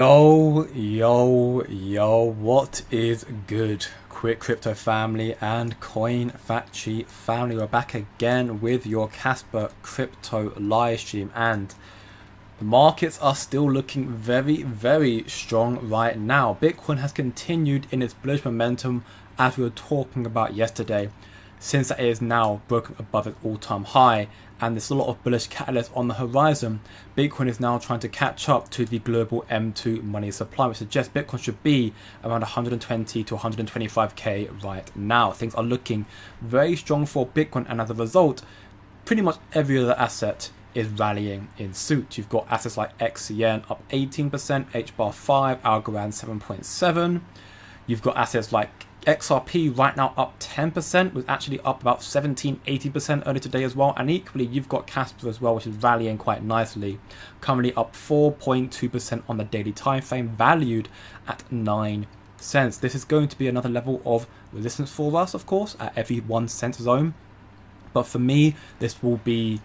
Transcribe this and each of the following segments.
Yo, what is good? Quick Crypto family and Coin Factory family. We're back again with your Casper crypto live stream, and the markets are still looking very strong right now. Bitcoin has continued in its bullish momentum as we were talking about yesterday, since it is now broken above its all-time high, and there's a lot of bullish catalysts on the horizon. Bitcoin is now trying to catch up to the global M2 money supply, which suggests Bitcoin should be around 120 to 125k right now. Things are looking very strong for Bitcoin, and as a result, pretty much every other asset is rallying in suit. You've got assets like XCN up 18%, HBAR 5, Algorand 7.7. You've got assets like XRP right now up 10%, was actually up about 17-80% earlier today as well. And equally, you've got Casper as well, which is rallying quite nicely, currently up 4.2% on the daily time frame, valued at 9 cents. This is going to be another level of resistance for us, of course, at every 1 cent zone. But for me, this will be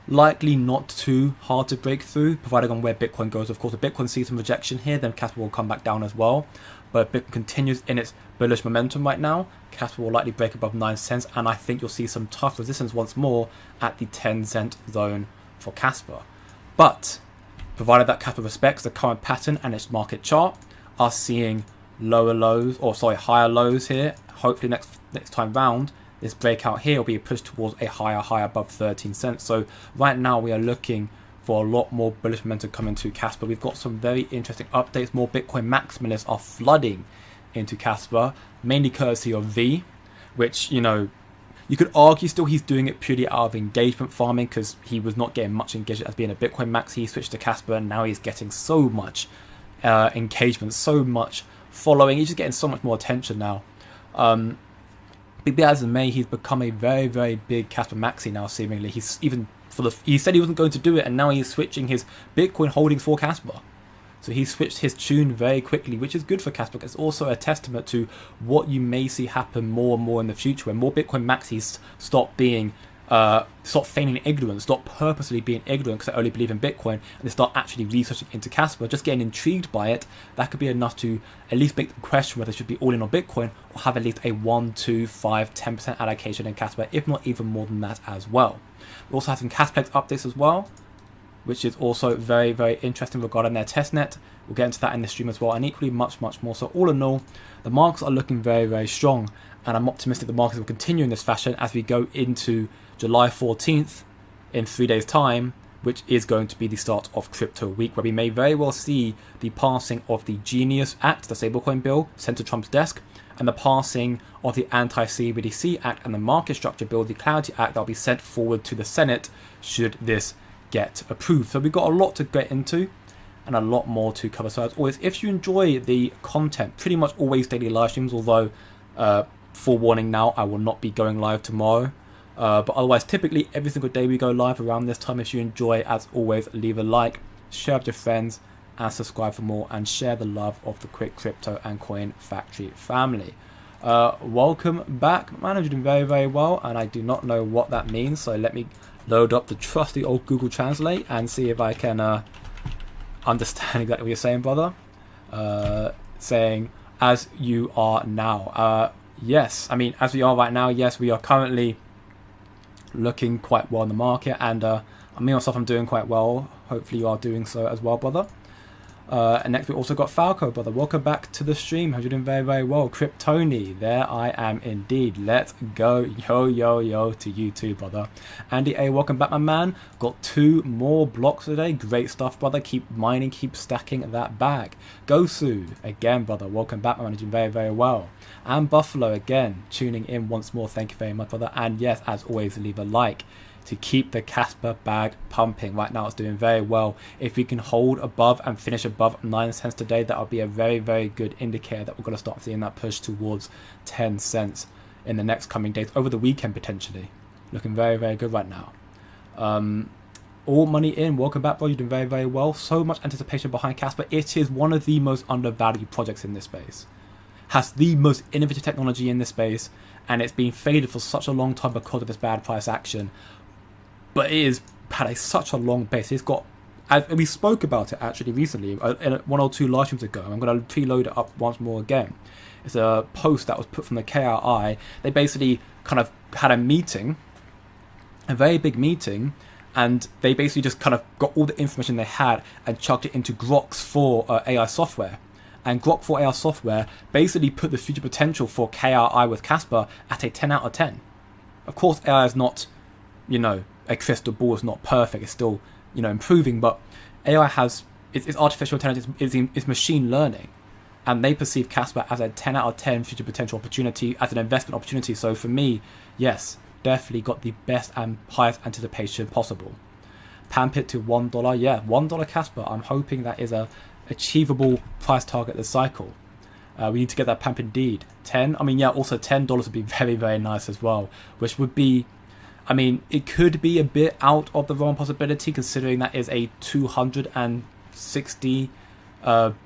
likely not too hard to break through, provided on where Bitcoin goes. Of course, if Bitcoin sees some rejection here, then Casper will come back down as well. But if Bitcoin continues in its bullish momentum right now, Casper will likely break above 9 cents, and I think you'll see some tough resistance once more at the 10 cent zone for Casper. But provided that Casper respects the current pattern and its market chart, are seeing higher lows here. Hopefully next time round, this breakout here will be a push towards a higher high above 13 cents. So right now we are looking for a lot more bullish momentum coming to Casper. We've got some very interesting updates. More Bitcoin maximalists are flooding into Casper, mainly courtesy of V, which, you know, you could argue still he's doing it purely out of engagement farming, because he was not getting much engagement as being a Bitcoin max. He switched to Casper, and now he's getting so much engagement, so much following. He's just getting so much more attention now. Be as it may, he's become a very big Casper maxi now. Seemingly, he said he wasn't going to do it, and now he's switching his Bitcoin holdings for Casper. So he switched his tune very quickly, which is good for Casper. It's also a testament to what you may see happen more and more in the future, when more Bitcoin maxis stop feigning ignorance, stop purposely being ignorant because they only believe in Bitcoin, and they start actually researching into Casper, just getting intrigued by it. That could be enough to at least make them question whether they should be all in on Bitcoin, or have at least a 1, 2, 5, 10% allocation in Casper, if not even more than that as well. We also have some Casplex updates as well, which is also very interesting regarding their testnet. We'll get into that in the stream as well, and equally much more. So all in all, the markets are looking very strong, and I'm optimistic the markets will continue in this fashion as we go into July 14th in 3 days time, which is going to be the start of crypto week, where we may very well see the passing of the Genius Act, the stablecoin bill sent to Trump's desk, and the passing of the anti-CBDC Act and the market structure bill, the Clarity Act, that will be sent forward to the Senate should this get approved. So we've got a lot to get into and a lot more to cover. So as always, if you enjoy the content, pretty much always daily live streams, although forewarning now, I will not be going live tomorrow. But otherwise, typically every single day we go live around this time. If you enjoy, as always, leave a like, share with your friends, and subscribe for more, and share the love of the Quick Crypto and Coin Factory family. Welcome back, man. I'm doing very well, and I do not know what that means, so let me load up the trusty old Google Translate and see if I can understand exactly what you're saying, brother. Saying, as you are now. Yes, I mean, as we are right now, yes, we are currently looking quite well in the market, and me myself, I'm doing quite well. Hopefully you are doing so as well, brother. And next we also got Falco, brother. Welcome back to the stream. Hope you're doing very well. Kryptoni, there I am indeed. Let's go. Yo to you too, brother. Andy A, welcome back, my man. Got 2 more blocks today. Great stuff, brother. Keep mining, keep stacking that bag. Gosu, again, brother. Welcome back, my man. You're doing very well. And Buffalo, again, tuning in once more. Thank you very much, brother. And yes, as always, leave a like to keep the Casper bag pumping. Right now it's doing very well. If we can hold above and finish above 9 cents today, that'll be a very good indicator that we're going to start seeing that push towards 10 cents in the next coming days, over the weekend potentially. Looking very good right now. All money in. Welcome back, bro. You're doing very well. So much anticipation behind Casper. It is one of the most undervalued projects in this space. Has the most innovative technology in this space, and it's been faded for such a long time because of its bad price action. But it is had such a long base. It's got As we spoke about it actually recently, in 1 or 2 live streams ago. I'm going to preload it up once more again. It's a post that was put from the KRI. They basically kind of had a meeting, a very big meeting, and they basically just kind of got all the information they had and chucked it into Grok's for AI software. And Grok for AI software basically put the future potential for KRI with Casper at a 10 out of 10. Of course, AI is not, a crystal ball, is not perfect. It's still, improving, but AI has, it's artificial intelligence, it's machine learning. And they perceive Casper as a 10 out of 10 future potential opportunity, as an investment opportunity. So for me, yes, definitely got the best and highest anticipation possible. Pamp it to $1. Yeah, $1 Casper. I'm hoping that is a achievable price target this cycle. We need to get that pamp indeed. 10, also $10 would be very, very nice as well, which would be, it could be a bit out of the realm possibility, considering that is a $260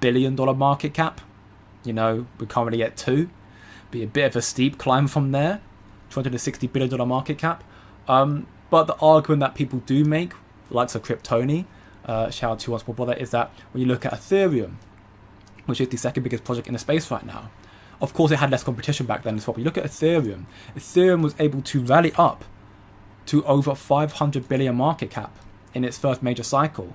billion market cap. We're currently at 2. Be a bit of a steep climb from there. $260 billion market cap. But the argument that people do make, likes of Kryptoni, shout out to you once more, brother, is that when you look at Ethereum, which is the second biggest project in the space right now, of course it had less competition back then as well. But you look at Ethereum was able to rally up to over 500 billion market cap in its first major cycle.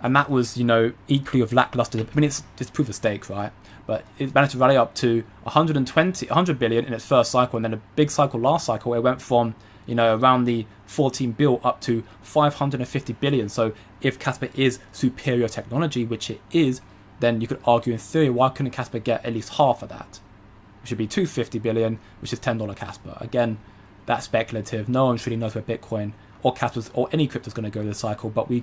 And that was, equally of lackluster. It's proof of stake, right? But it managed to rally up to 100 billion in its first cycle, and then a big cycle last cycle where it went from, around the 14 bill up to 550 billion. So if Casper is superior technology, which it is, then you could argue in theory, why couldn't Casper get at least half of that? It should be 250 billion, which is $10 Casper. Again, that's speculative. No one really knows where Bitcoin or Casper's or any crypto is going to go this cycle, but we're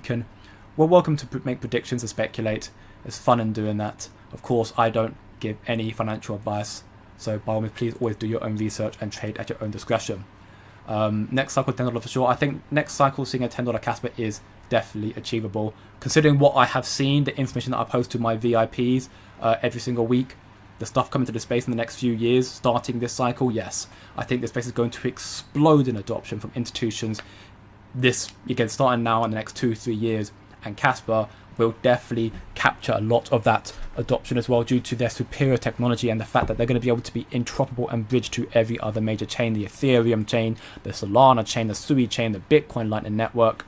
welcome to make predictions and speculate. It's fun in doing that. Of course, I don't give any financial advice, so by all means, please always do your own research and trade at your own discretion. Next cycle, $10 for sure. I think next cycle, seeing a $10 Casper is definitely achievable, considering what I have seen, the information that I post to my VIPs every single week, the stuff coming to the space in the next few years, starting this cycle. Yes, I think this space is going to explode in adoption from institutions. This, again, starting now in the next 2-3 years, and Casper will definitely capture a lot of that adoption as well, due to their superior technology and the fact that they're going to be able to be interoperable and bridged to every other major chain, the Ethereum chain, the Solana chain, the Sui chain, the Bitcoin Lightning Network.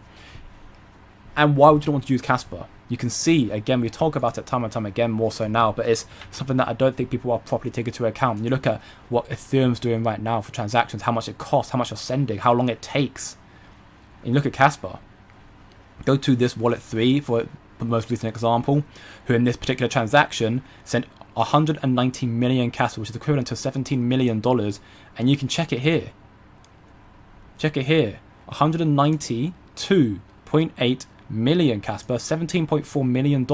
And why would you want to use Casper? You can see, again, we talk about it time and time again, more so now, but it's something that I don't think people are properly taking into account. When you look at what Ethereum's doing right now for transactions, how much it costs, how much you're sending, how long it takes. And you look at Casper. Go to this Wallet 3 for the most recent example, who in this particular transaction sent 190 million Casper, which is equivalent to $17 million. And you can check it here. Check it here. 192.8 million Casper, $17.4 million.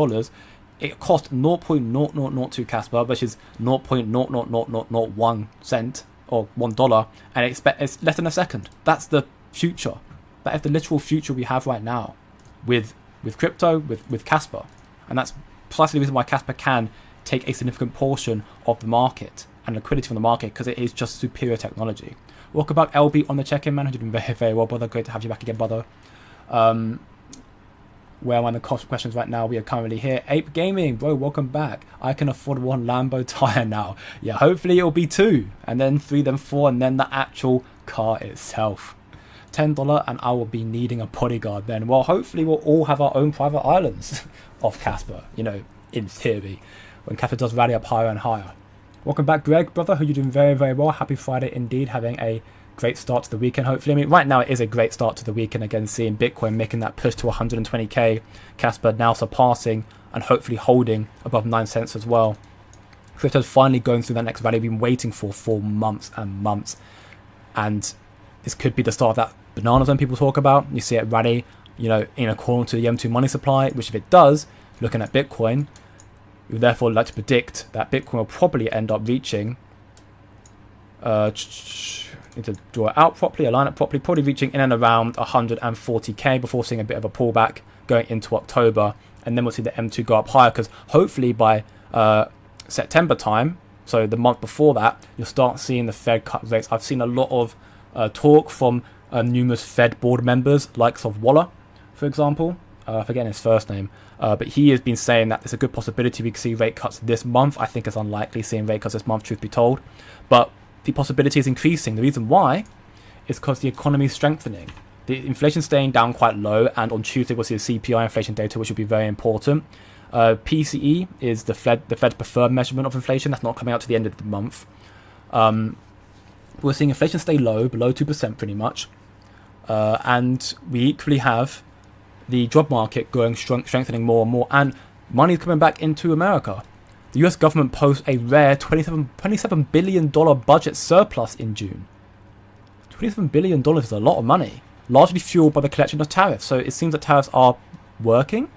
It cost 0.0002 Casper, which is 0.00001 cent or $1, and it's less than a second. That's the future. That is the literal future we have right now with crypto, with Casper. And that's precisely the reason why Casper can take a significant portion of the market and liquidity from the market, because it is just superior technology. Welcome back, LB, on the check-in, man. You're doing very, very well, brother. Great to have you back again, brother. Where am I in the cost questions right now? We are currently here. Ape Gaming, bro, welcome back. I can afford 1 Lambo tire now. Yeah, hopefully it'll be 2, and then 3, then 4, and then the actual car itself. $10, and I will be needing a bodyguard then. Well, hopefully we'll all have our own private islands of Casper, in theory, when Casper does rally up higher and higher. Welcome back, Greg, brother, who you're doing very, very well. Happy Friday indeed, having a great start to the weekend, hopefully. Right now it is a great start to the weekend, again, seeing Bitcoin making that push to 120k, Casper now surpassing and hopefully holding above 9 cents as well. Crypto's finally going through that next rally we've been waiting for months and months, and this could be the start of that banana zone people talk about. You see it rally, in accordance to the M2 money supply, which if it does, looking at Bitcoin, we would therefore like to predict that Bitcoin will probably end up reaching need to draw it out properly, align it properly, probably reaching in and around 140k before seeing a bit of a pullback going into October, and then we'll see the M2 go up higher, because hopefully by September time, so the month before that, you'll start seeing the Fed cut rates. I've seen a lot of talk from numerous Fed board members, likes of Waller, for example, forgetting his first name, but he has been saying that there's a good possibility we could see rate cuts this month. I think it's unlikely seeing rate cuts this month, truth be told, but the possibility is increasing. The reason why is because the economy is strengthening. The inflation staying down quite low, and on Tuesday we'll see the CPI inflation data, which will be very important. PCE is the Fed's preferred measurement of inflation. That's not coming out to the end of the month. We're seeing inflation stay low, below 2% pretty much. And we equally have the job market going strengthening more and more, and money is coming back into America. The US government posts a rare $27 billion budget surplus in June. $27 billion is a lot of money, largely fueled by the collection of tariffs. So it seems that tariffs are working,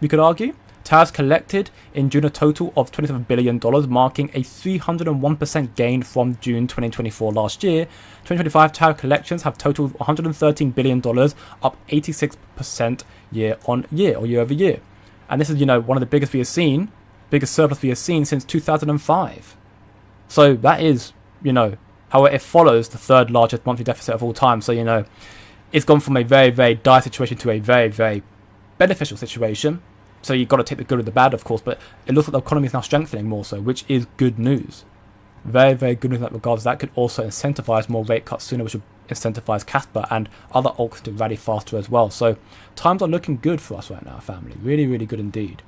we could argue. Tariffs collected in June a total of $27 billion, marking a 301% gain from June 2024 last year. 2025 tariff collections have totaled $113 billion, up 86% year on year, or year over year. And this is, one of the biggest surplus we have seen since 2005. So that is, how it follows the third largest monthly deficit of all time. So, it's gone from a very, very dire situation to a very, very beneficial situation. So you've got to take the good with the bad, of course, but it looks like the economy is now strengthening more so, which is good news. Very, very good news in that regards. That could also incentivize more rate cuts sooner, which would incentivize Casper and other altcoins to rally faster as well. So times are looking good for us right now, family. Really, really good indeed.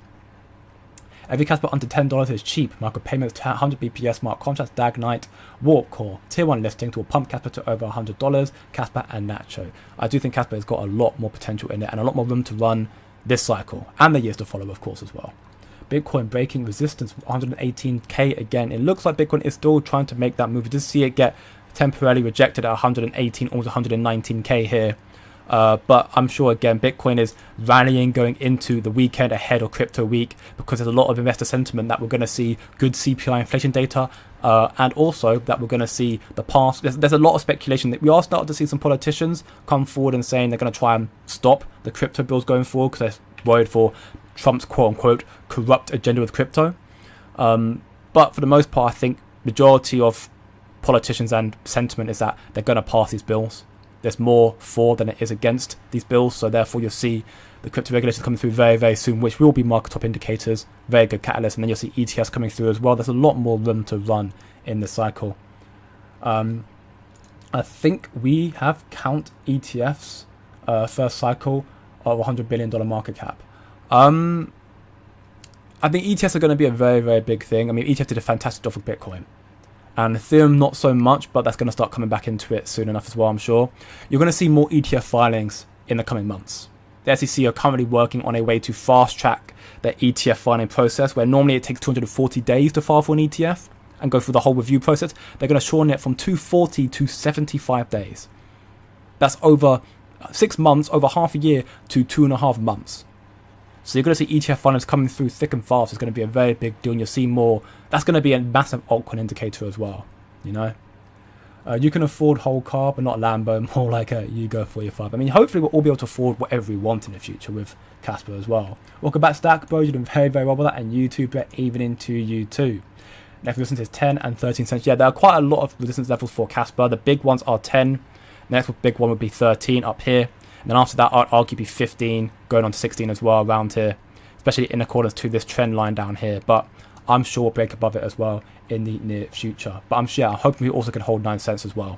Every Casper under $10 is cheap. Micropayments, 100 BPS, smart contracts, Dag Knight, Warp Core, Tier 1 listing to pump Casper to over $100, Casper and Nacho. I do think Casper has got a lot more potential in it and a lot more room to run this cycle and the years to follow, of course, as well. Bitcoin breaking resistance 118k again. It looks like Bitcoin is still trying to make that move. We did see it get temporarily rejected at 118, almost 119k here. But I'm sure, again, Bitcoin is rallying going into the weekend ahead of crypto week, because there's a lot of investor sentiment that we're going to see good CPI inflation data, and also that we're going to see the past. There's a lot of speculation that we are starting to see some politicians come forward and saying they're going to try and stop the crypto bills going forward because they're worried for Trump's quote-unquote corrupt agenda with crypto. But for the most part, I think majority of politicians and sentiment is that they're going to pass these bills. There's more for than it is against these bills, so therefore you'll see the crypto regulations coming through very, very soon, which will be market top indicators, very good catalyst, and then you'll see ETFs coming through as well. There's a lot more room to run in this cycle. I think we have count ETFs first cycle of $100 billion market cap. I think ETFs are going to be a very, very big thing. I mean, ETF did a fantastic job for Bitcoin. And Ethereum, not so much, but that's going to start coming back into it soon enough as well, I'm sure. You're going to see more ETF filings in the coming months. The SEC are currently working on a way to fast-track their ETF filing process, where normally it takes 240 days to file for an ETF and go through the whole review process. They're going to shorten it from 240 to 75 days. That's over 6 months, over half a year, to 2.5 months. So you're going to see ETF filings coming through thick and fast. It's going to be a very big deal, and you'll see more. That's going to be a massive altcoin indicator as well, You can afford whole car, but not Lambo, more like you go for your 5. I mean, hopefully we'll all be able to afford whatever we want in the future with Casper as well. Welcome back, Stack Bro. You're doing very, very well with that, and YouTube, even into you too. Next resistance is 10 and 13 cents. Yeah, there are quite a lot of resistance levels for Casper. The big ones are 10. Next big one would be 13 up here. And then after that, I'd argue be 15, going on to 16 as well around here, especially in accordance to this trend line down here. But I'm sure we'll break above it as well in the near future. But I'm hoping we also can hold 9 cents as well.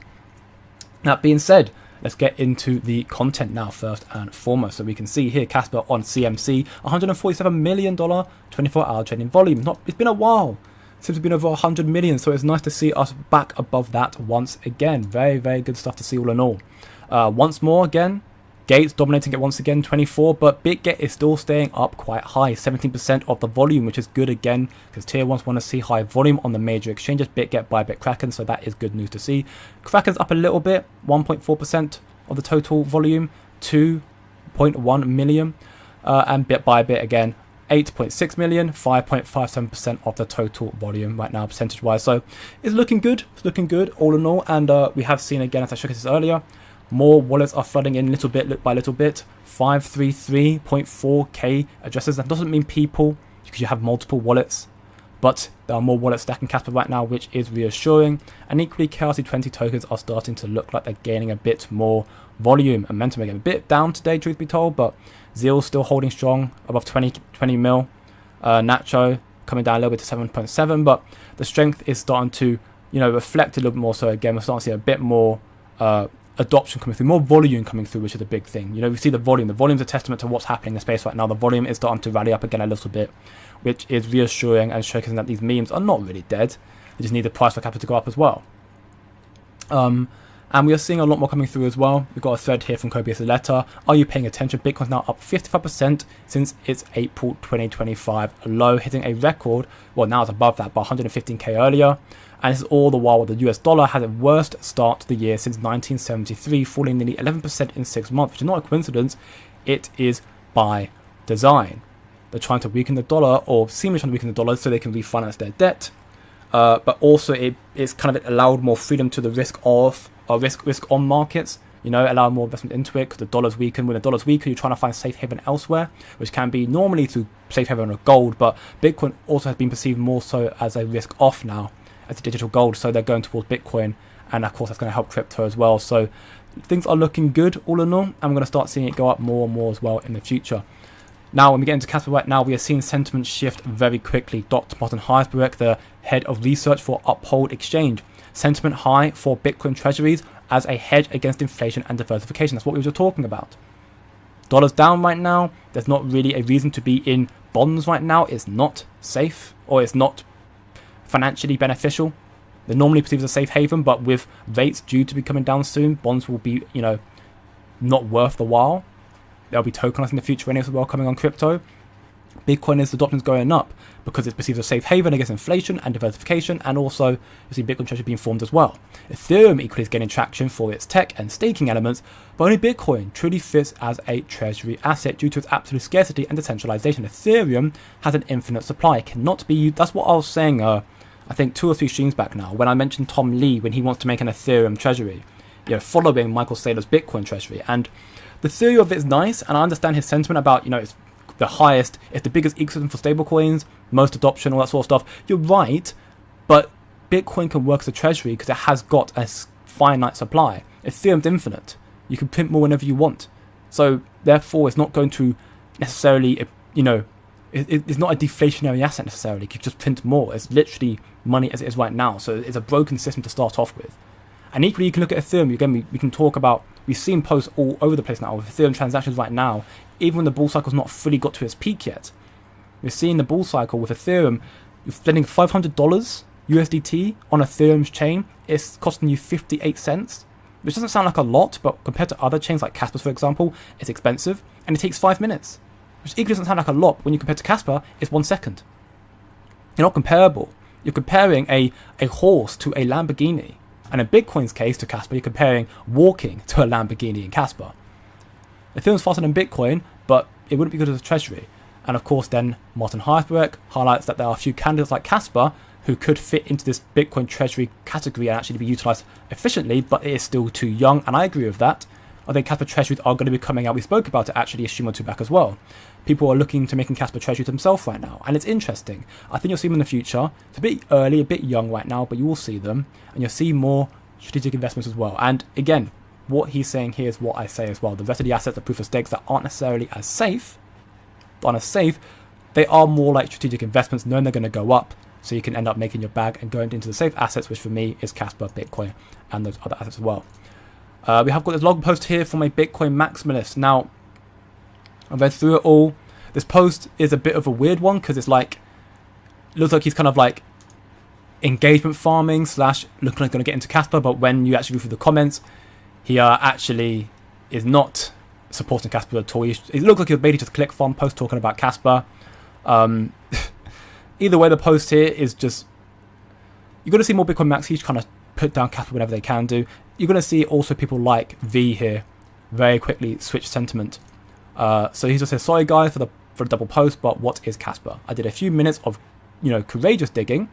That being said, let's get into the content now first and foremost. So we can see here Casper on CMC, $147 million, 24-hour trading volume. It's been a while since we've been over 100 million, so it's nice to see us back above that once again. Very, very good stuff to see all in all. Once more again, Gates dominating it once again, 24, but BitGet is still staying up quite high, 17% of the volume, which is good again, because tier 1s want to see high volume on the major exchanges, BitGet, Bybit, Kraken, so that is good news to see. Kraken's up a little bit, 1.4% of the total volume, 2.1 million, and Bybit again, 8.6 million, 5.57% of the total volume right now, percentage-wise, so it's looking good, all in all, and we have seen again, as I showcased earlier, more wallets are flooding in little bit by little bit. 533.4k addresses. That doesn't mean people, because you have multiple wallets. but there are more wallets stacking Casper right now, which is reassuring. And equally, KRC20 tokens are starting to look like they're gaining a bit more volume and momentum again. A bit down today, truth be told, but Zeal's still holding strong above 20 mil. Nacho coming down a little bit to 7.7, but the strength is starting to, reflect a little bit more. So again, we're starting to see a bit more adoption coming through, more volume coming through, which is a big thing. We see the volume. The volume is a testament to what's happening in the space right now. The volume is starting to rally up again a little bit, which is reassuring and showcasing that these memes are not really dead. They just need the price for capital to go up as well. And we are seeing a lot more coming through as well. We've got a thread here from Kobe's letter. Are you paying attention? Bitcoin's now up 55% since its April 2025 low, hitting a record. Well, now it's above that, by 115k earlier. And this is all the while the US dollar had its worst start to the year since 1973, falling nearly 11% in 6 months, which is not a coincidence. It is by design. They're trying to weaken the dollar, or seemingly trying to weaken the dollar so they can refinance their debt. But also it's kind of allowed more freedom to the risk on markets, allow more investment into it because the dollar's weakened. When the dollar's weaker, you're trying to find safe haven elsewhere, which can be normally through safe haven or gold, but Bitcoin also has been perceived more so as a risk off now, as a digital gold, so they're going towards Bitcoin, and of course that's going to help crypto as well. So things are looking good all in all, and we're going to start seeing it go up more and more as well in the future. Now, when we get into Casper right now, we are seeing sentiment shift very quickly. Dr. Martin Heisberg, the head of research for Uphold Exchange. Sentiment high for Bitcoin treasuries as a hedge against inflation and diversification. That's what we were just talking about. Dollar's down right now. There's not really a reason to be in bonds right now. It's not safe, or it's not financially beneficial. They're normally perceived as a safe haven, but with rates due to be coming down soon, bonds will be, not worth the while. There'll be tokenized in the future anyway as well coming on crypto. Bitcoin's adoption's going up because it's perceived as a safe haven against inflation and diversification, and also you see Bitcoin treasury being formed as well. Ethereum equally is gaining traction for its tech and staking elements, but only Bitcoin truly fits as a treasury asset due to its absolute scarcity and decentralization. Ethereum has an infinite supply. It cannot be used. That's what I was saying, I think 2 or 3 streams back now, when I mentioned Tom Lee when he wants to make an Ethereum treasury, following Michael Saylor's Bitcoin treasury. And the theory of it is nice, and I understand his sentiment about, it's the highest, it's the biggest ecosystem for stablecoins, most adoption, all that sort of stuff. You're right, but Bitcoin can work as a treasury because it has got a finite supply. Ethereum's infinite. You can print more whenever you want. So therefore, it's not going to necessarily, it's not a deflationary asset necessarily. You can just print more. It's literally money as it is right now. So it's a broken system to start off with. And equally, you can look at Ethereum. Again, we can talk about, we've seen posts all over the place now with Ethereum transactions right now, even when the bull cycle's not fully got to its peak yet. We're seeing the bull cycle with Ethereum, you're spending $500 USDT on Ethereum's chain. It's costing you 58 cents, which doesn't sound like a lot, but compared to other chains like Casper, for example, it's expensive, and it takes 5 minutes, which equally doesn't sound like a lot, but when you compare to Casper, it's 1 second. You're not comparable. You're comparing a horse to a Lamborghini. And in Bitcoin's case to Casper, you're comparing walking to a Lamborghini in Casper. Ethereum's faster than Bitcoin, but it wouldn't be good as a treasury. And of course then Martin Heisberg highlights that there are a few candidates like Casper who could fit into this Bitcoin treasury category and actually be utilized efficiently, but it is still too young, and I agree with that. I think Casper treasuries are going to be coming out. We spoke about it actually a stream or 2 back as well. People are looking to making Casper treasuries themselves right now, and it's interesting. I think you'll see them in the future. It's a bit early, a bit young right now, but you will see them, and you'll see more strategic investments as well. And again, what he's saying here is what I say as well. The rest of the assets are proof of stakes that aren't necessarily as safe, they are more like strategic investments, knowing they're going to go up, so you can end up making your bag and going into the safe assets, which for me is Casper, Bitcoin, and those other assets as well. We have got this blog post here from a Bitcoin maximalist. Now, I read through it all. This post is a bit of a weird one because it's like, it looks like he's kind of like engagement farming / looking like going to get into Casper, but when you actually read through the comments, he actually is not supporting Casper at all. It looks like he was basically just a click farm post talking about Casper. Either way, the post here is just, you're going to see more Bitcoin Maxis kind of put down Casper whenever they can do. You're going to see also people like V here very quickly switch sentiment. So he just says, sorry guys for the double post, but what is Casper? I did a few minutes of, courageous digging,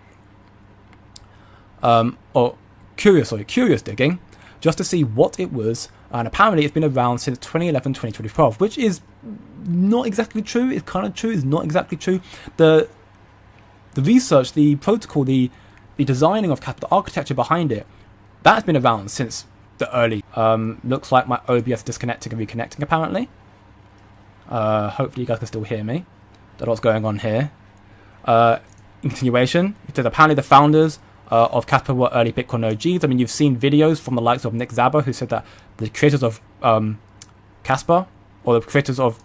or curious digging, just to see what it was. And apparently it's been around since 2011, 2012, which is not exactly true. It's kind of true. It's not exactly true. The the research, the protocol, the designing of Casper, the architecture behind it, that's been around since the early. Looks like my OBS disconnecting and reconnecting apparently. Hopefully you guys can still hear me. That's what's going on here. In continuation, it says apparently the founders of Casper were early Bitcoin OGs. I mean, you've seen videos from the likes of Nick Szabo, who said that the creators of Casper, or the creators of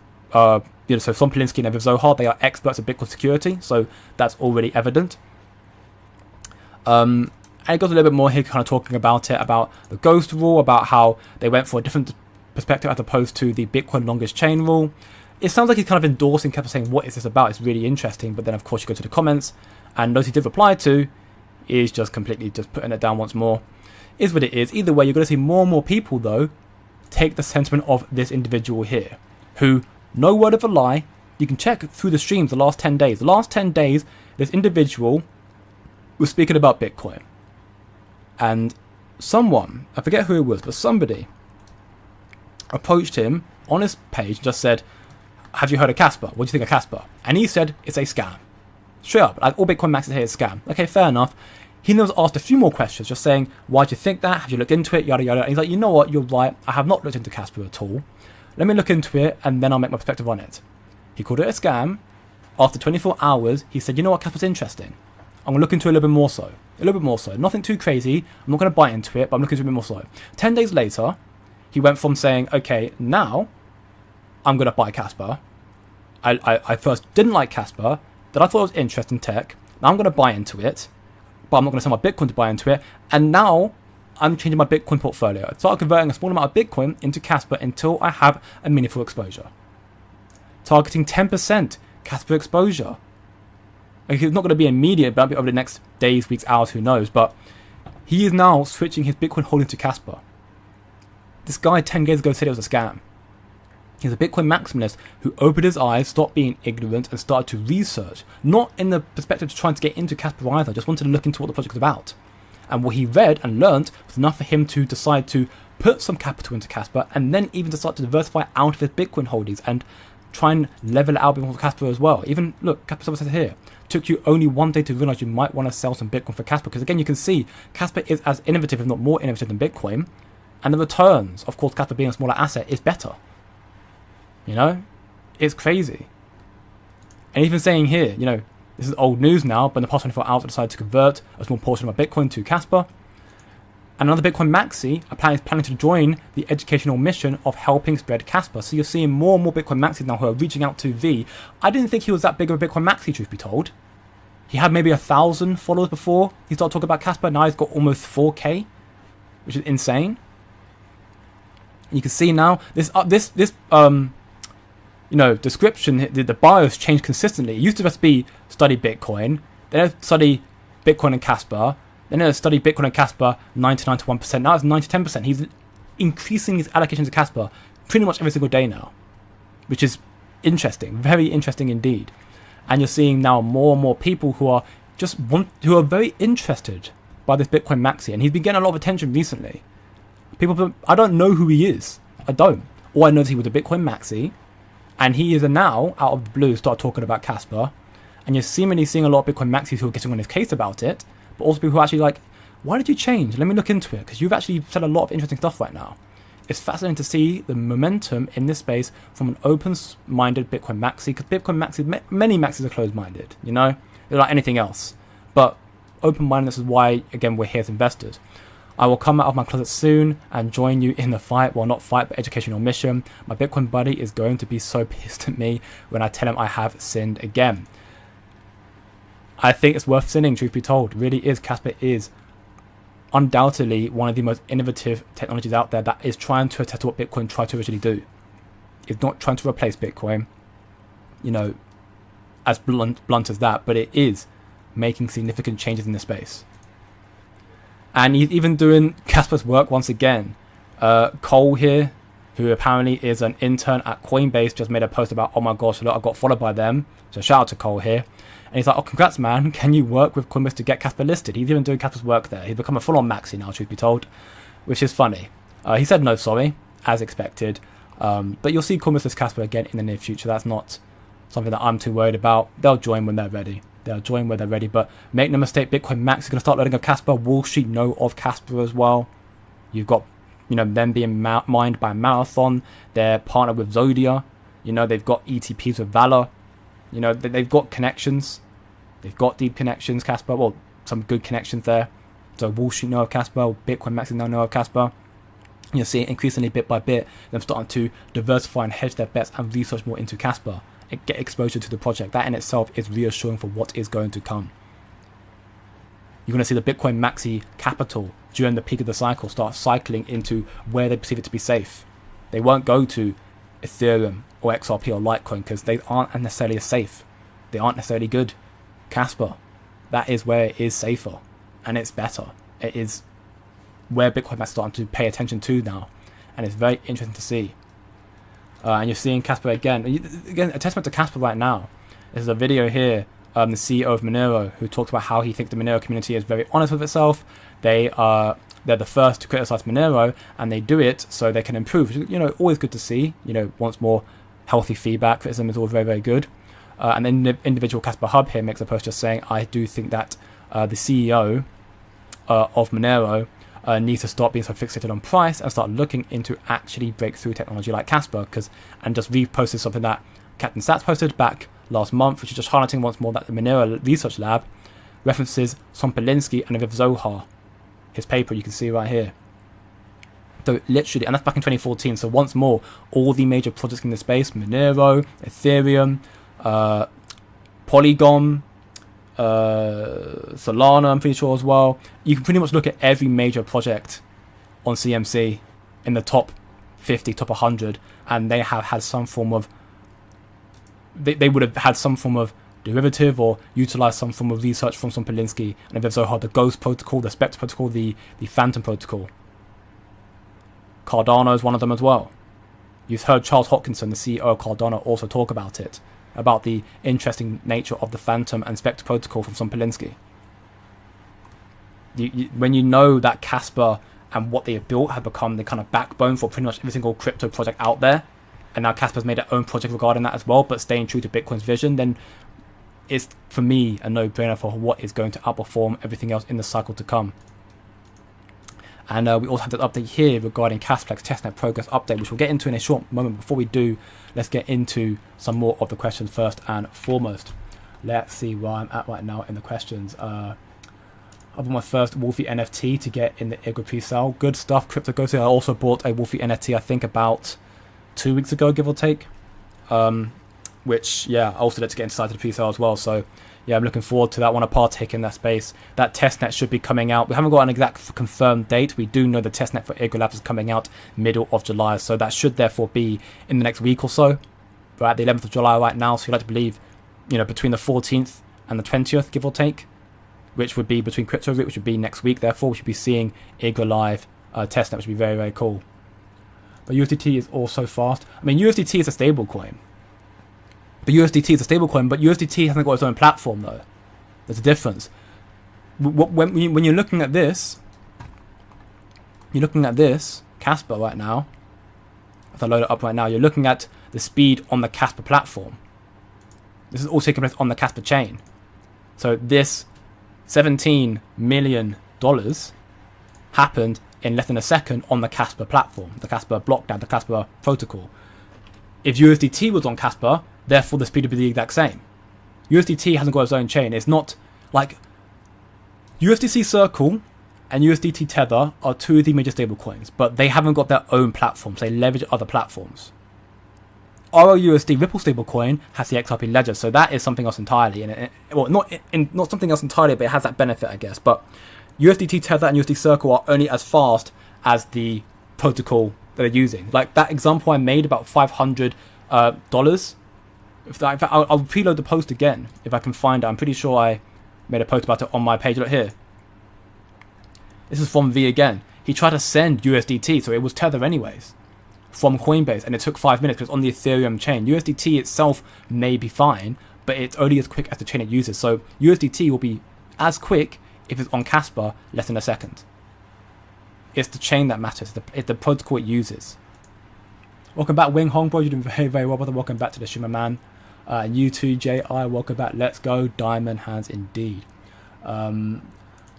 so Son Polinsky and Eviv Zohar, they are experts at Bitcoin security, so that's already evident. And it goes a little bit more here, kind of talking about it, about the ghost rule, about how they went for a different perspective as opposed to the Bitcoin longest chain rule. It sounds like he's kind of endorsing Casper, saying, what is this about? It's really interesting. But then, of course, you go to the comments, and those he did reply to is just completely just putting it down once more. Is what it is. Either way, you're going to see more and more people, though, take the sentiment of this individual here, who, no word of a lie, you can check through the streams the last 10 days. The last 10 days, this individual was speaking about Bitcoin. And someone, I forget who it was, but somebody approached him on his page and just said, have you heard of Casper? What do you think of Casper? And he said, it's a scam. Straight up, like all Bitcoin maxis here is scam. Okay, fair enough. He then was asked a few more questions, just saying, why do you think that? Have you looked into it? Yada, yada. And he's like, you know what? You're right. I have not looked into Casper at all. Let me look into it, and then I'll make my perspective on it. He called it a scam. After 24 hours, he said, you know what? Casper's interesting. I'm going to look into it a little bit more so. A little bit more so. Nothing too crazy. I'm not going to bite into it, but I'm looking into it a bit more so. 10 days later, he went from saying, okay, now I'm going to buy Casper. I first didn't like Casper, then I thought it was interesting tech. Now I'm going to buy into it, but I'm not going to sell my Bitcoin to buy into it. And now I'm changing my Bitcoin portfolio. I started converting a small amount of Bitcoin into Casper until I have a meaningful exposure. Targeting 10% Casper exposure. Like, it's not going to be immediate, but over the next days, weeks, hours, who knows. But he is now switching his Bitcoin holding to Casper. This guy 10 days ago said it was a scam. He's a Bitcoin maximalist who opened his eyes, stopped being ignorant, and started to research. Not in the perspective of trying to get into Casper either, just wanted to look into what the project was about. And what he read and learnt was enough for him to decide to put some capital into Casper, and then even to start to diversify out of his Bitcoin holdings and try and level it out before Casper as well. Even, look, Casper says here, took you only one day to realize you might want to sell some Bitcoin for Casper. Because again, you can see Casper is as innovative, if not more innovative than Bitcoin. And the returns, of course, Casper being a smaller asset, is better. You know, it's crazy. And even saying here, you know, this is old news now, but in the past 24 hours I decided to convert a small portion of my Bitcoin to Casper. And another Bitcoin maxi is planning to join the educational mission of helping spread Casper. So you're seeing more and more Bitcoin maxis now who are reaching out to V. I didn't think he was that big of a Bitcoin maxi, truth be told. He had maybe 1,000 followers before he started talking about Casper. Now he's got almost 4K, which is insane. And you can see now this you know, description, the bios changed consistently. It used to just be study Bitcoin, then it study Bitcoin and Casper, then it study Bitcoin and Casper 99 to 1%. Now it's 9 to 10%. He's increasing his allocation to Casper pretty much every single day now, which is interesting, very interesting indeed. And you're seeing now more and more people who are who are very interested by this Bitcoin maxi, and he's been getting a lot of attention recently. People, I don't know who he is. I don't. All I know is he was a Bitcoin maxi. And he is now, out of the blue, start talking about Casper. And you're seemingly seeing a lot of Bitcoin maxis who are getting on his case about it. But also people who are actually like, why did you change? Let me look into it. Because you've actually said a lot of interesting stuff right now. It's fascinating to see the momentum in this space from an open-minded Bitcoin maxi. Because Bitcoin maxis, many maxis are closed-minded, you know? They're like anything else. But open-mindedness is why, again, we're here as investors. I will come out of my closet soon and join you in the fight. Well, not fight, but educational mission. My Bitcoin buddy is going to be so pissed at me when I tell him I have sinned again. I think it's worth sinning, truth be told. It really is. Casper is undoubtedly one of the most innovative technologies out there that is trying to attest to what Bitcoin tried to originally do. It's not trying to replace Bitcoin, you know, as blunt as that, but it is making significant changes in the space. And he's even doing Casper's work once again. Cole here, who apparently is an intern at Coinbase, just made a post about, oh my gosh, look, I got followed by them. So shout out to Cole here. And he's like, oh, congrats, man. Can you work with Coinbase to get Casper listed? He's even doing Casper's work there. He's become a full-on maxi now, truth be told, which is funny. He said no, sorry, as expected. But you'll see Coinbase list Casper again in the near future. That's not something that I'm too worried about. They'll join when they're ready. They'll join when they're ready. But make no mistake, Bitcoin Max is going to start loading of Casper. Wall Street know of Casper as well. You've got, them being mined by Marathon. They're partnered with Zodia. They've got ETPs with Valor. They've got connections. They've got deep connections, Casper. Well, some good connections there. So Wall Street know of Casper. Bitcoin Max now know of Casper. You'll see increasingly bit by bit them starting to diversify and hedge their bets and research more into Casper and get exposure to the project. That in itself is reassuring for what is going to come. You're going to see the Bitcoin Maxi capital during the peak of the cycle start cycling into where they perceive it to be safe. They won't go to Ethereum or XRP or Litecoin because they aren't necessarily safe. They aren't necessarily good. Casper, that is where it is safer and it's better. It is where Bitcoin is starting to pay attention to now, and it's very interesting to see. And you're seeing Casper again, a testament to Casper right now. There's a video here, the CEO of Monero, who talks about how he thinks the Monero community is very honest with itself. They're the first to criticize Monero, and they do it so they can improve. Always good to see. Once more, healthy feedback. Criticism is always very, very good. And then the individual Casper Hub here makes a post just saying, I do think that the CEO of Monero needs to stop being so fixated on price and start looking into actually breakthrough technology like Casper, and just reposted something that Captain Sats posted back last month, which is just highlighting once more that the Monero Research Lab references Sompolinsky and Aviv Zohar, his paper you can see right here. So literally, and that's back in 2014. So once more, all the major projects in the space, Monero, Ethereum, Polygon, Solana, I'm pretty sure as well. You can pretty much look at every major project on CMC in the top 50, top 100, and they have had some form of they would have had some form of derivative or utilized some form of research from Sompolinsky and Aviv Zohar, the Ghost protocol, the Spectre protocol, the Phantom protocol. Cardano is one of them as well. You've heard Charles Hopkinson, the CEO of Cardano, also talk about it, about the interesting nature of the Phantom and Spectre protocol from Sompolinsky. When you know that Casper and what they have built have become the kind of backbone for pretty much every single crypto project out there, and now Casper's made their own project regarding that as well, but staying true to Bitcoin's vision, then it's, for me, a no-brainer for what is going to outperform everything else in the cycle to come. And we also have that update here regarding Casplex testnet progress update, which we'll get into in a short moment. Before we do, let's get into some more of the questions first and foremost. Let's see where I'm at right now in the questions. I bought my first Wolfie NFT to get in the IGRA pre-sale. Good stuff, CryptoGoto. I also bought a Wolfie NFT, I think about 2 weeks ago, give or take. Which, yeah, I also let to get inside the pre-sale as well. So, yeah, I'm looking forward to that. I want to partake in that space. That testnet should be coming out. We haven't got an exact confirmed date. We do know the testnet for IGRA Labs is coming out middle of July. So that should therefore be in the next week or so. We're at the 11th of July right now. So you'd like to believe, between the 14th and the 20th, give or take, which would be between Crypto Week, which would be next week. Therefore, we should be seeing IGRA Live testnet, which would be very, very cool. But USDT is also fast. I mean, USDT is a stable coin. But USDT is a stablecoin, but USDT hasn't got its own platform, though. There's a difference. When you're looking at this, Casper right now. If I load it up right now, you're looking at the speed on the Casper platform. This is all taking place on the Casper chain. So this $17 million happened in less than a second on the Casper platform, the Casper blockchain, the Casper protocol. If USDT was on Casper, therefore the speed would be the exact same. USDT hasn't got its own chain. It's not like USDC Circle and USDT Tether are two of the major stablecoins, but they haven't got their own platforms. They leverage other platforms. ROUSD Ripple stablecoin has the XRP ledger, so that is something else entirely. Not something else entirely, but it has that benefit, I guess. But USDT Tether and USD Circle are only as fast as the protocol that they're using. Like that example I made about $500. In fact, I'll preload the post again if I can find it. I'm pretty sure I made a post about it on my page. Look here. This is from V again. He tried to send USDT, so it was Tether anyways, from Coinbase, and it took 5 minutes because it's on the Ethereum chain. USDT itself may be fine, but it's only as quick as the chain it uses. So USDT will be as quick if it's on Casper less than a second. It's the chain that matters. It's the protocol it uses. Welcome back, Wing Hong, bro. You're doing very, very well, brother. Welcome back to the stream, my man. And you too, J.I., welcome back. Let's go. Diamond hands indeed. 9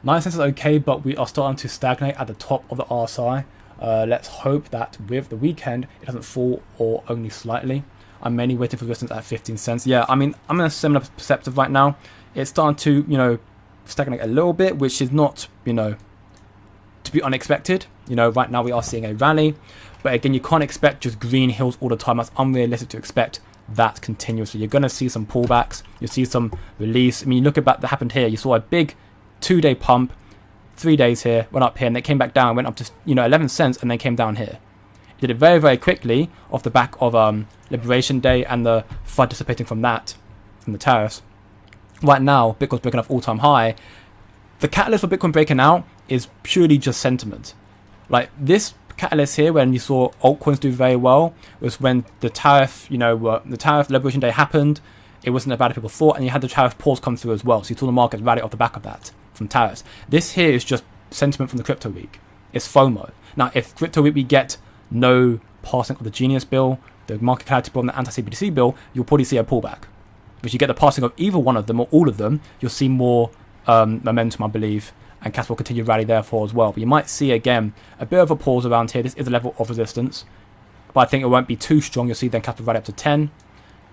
cents is okay, but we are starting to stagnate at the top of the RSI. Let's hope that with the weekend, it doesn't fall or only slightly. I'm mainly waiting for resistance at 15 cents. Yeah, I mean, I'm in a similar perspective right now. It's starting to, stagnate a little bit, which is not, to be unexpected. Right now we are seeing a rally. But again, you can't expect just green hills all the time. That's unrealistic to expect that continuously. You're going to see some pullbacks. You'll see some release. I mean, you look at that happened here. You saw a big 2-day pump, 3 days here, went up here, and they came back down, went up to 11 cents, and then came down here. It did it very, very quickly off the back of Liberation Day and the FUD dissipating from that, from the tariffs. Right now, Bitcoin's breaking off all-time high. The catalyst for Bitcoin breaking out is purely just sentiment. Like this catalyst here, when you saw altcoins do very well, was when the tariff, the tariff Liberation Day happened. It wasn't as bad as people thought, and you had the tariff pause come through as well. So you saw the market rally off the back of that from tariffs. This here is just sentiment from the crypto week. It's FOMO. Now, if crypto week we get no passing of the Genius bill, the market clarity bill, and the anti-CBDC bill, you'll probably see a pullback. If you get the passing of either one of them or all of them, you'll see more momentum, I believe, and Casper will continue to rally therefore as well. But you might see again a bit of a pause around here. This is a level of resistance, but I think it won't be too strong. You'll see then Casper rally up to 10,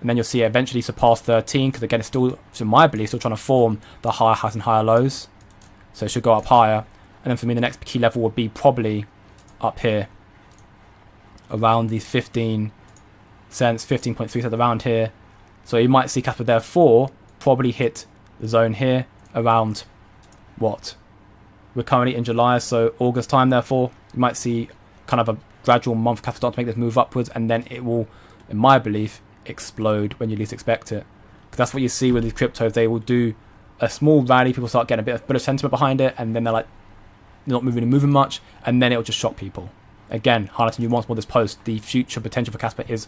and then you'll see it eventually surpass 13, because again it's still, to my belief, still trying to form the higher highs and higher lows. So it should go up higher, and then for me the next key level would be probably up here around these 15 cents, 15.3 cents around here. So you might see Casper therefore probably hit the zone here around what? We're currently in July, so August time, therefore you might see kind of a gradual month Casper start to make this move upwards, and then it will, in my belief, explode when you least expect it. Because that's what you see with these cryptos. They will do a small rally, people start getting a bit of sentiment behind it, and then they're like not moving much, and then it will just shock people. Again, highlighting you once more this post, the future potential for Casper is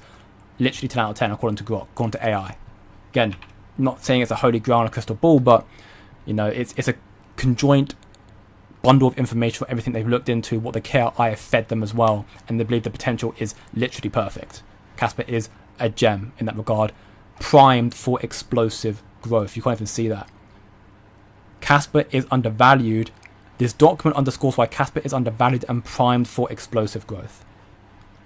literally 10 out of 10 according to Grok, according to AI. Again, not saying it's a holy grail and a crystal ball, but it's a conjoint bundle of information for everything they've looked into, what the KI have fed them as well, and they believe the potential is literally perfect. Casper is a gem in that regard, primed for explosive growth. You can't even see that. Casper is undervalued. This document underscores why Casper is undervalued and primed for explosive growth.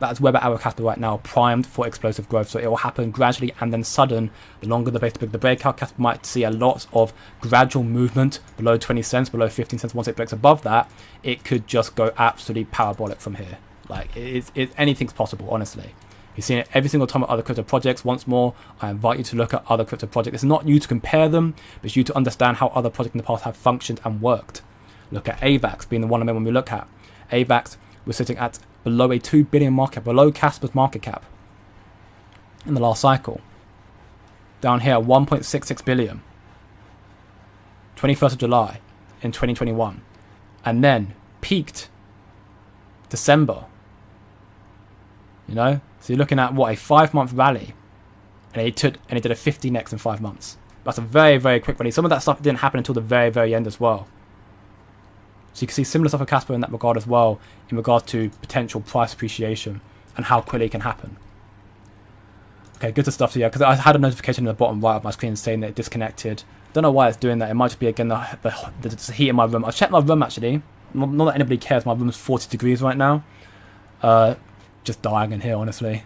That's where our Casper right now, primed for explosive growth. So it will happen gradually and then sudden. The longer the base to the breakout, Casper might see a lot of gradual movement below 20 cents, below 15 cents. Once it breaks above that, it could just go absolutely parabolic from here. Like, anything's possible, honestly. You've seen it every single time with other crypto projects. Once more, I invite you to look at other crypto projects. It's not you to compare them, but it's you to understand how other projects in the past have functioned and worked. Look at AVAX being the one when we look at. AVAX was sitting at below a 2 billion market cap, below Casper's market cap in the last cycle. Down here, 1.66 billion. 21st of July in 2021. And then peaked December. So you're looking at what, a 5-month rally, and it did a 50x in 5 months. That's a very, very quick rally. Some of that stuff didn't happen until the very, very end as well. So you can see similar stuff with Casper in that regard as well, in regard to potential price appreciation and how quickly it can happen. Okay, good stuff here, because I had a notification in the bottom right of my screen saying that it disconnected. Don't know why it's doing that. It might just be, again, the heat in my room. I've checked my room, actually. Not that anybody cares. My room's 40 degrees right now. Just dying in here, honestly.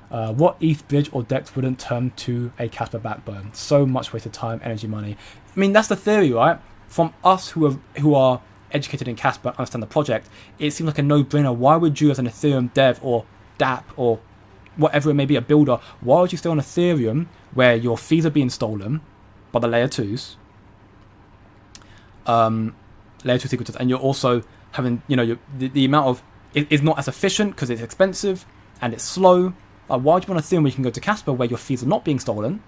What ETH bridge or DEX wouldn't turn to a Casper backbone? So much wasted time, energy, money. I mean, that's the theory, right? From us who are educated in Casper, understand the project, it seems like a no-brainer. Why would you, as an Ethereum dev or DApp or whatever it may be, a builder, why would you stay on Ethereum where your fees are being stolen by the layer 2s, layer 2 secrets, and you're also having, the amount of, it is not as efficient because it's expensive and it's slow. Like, why would you want Ethereum where you can go to Casper where your fees are not being stolen?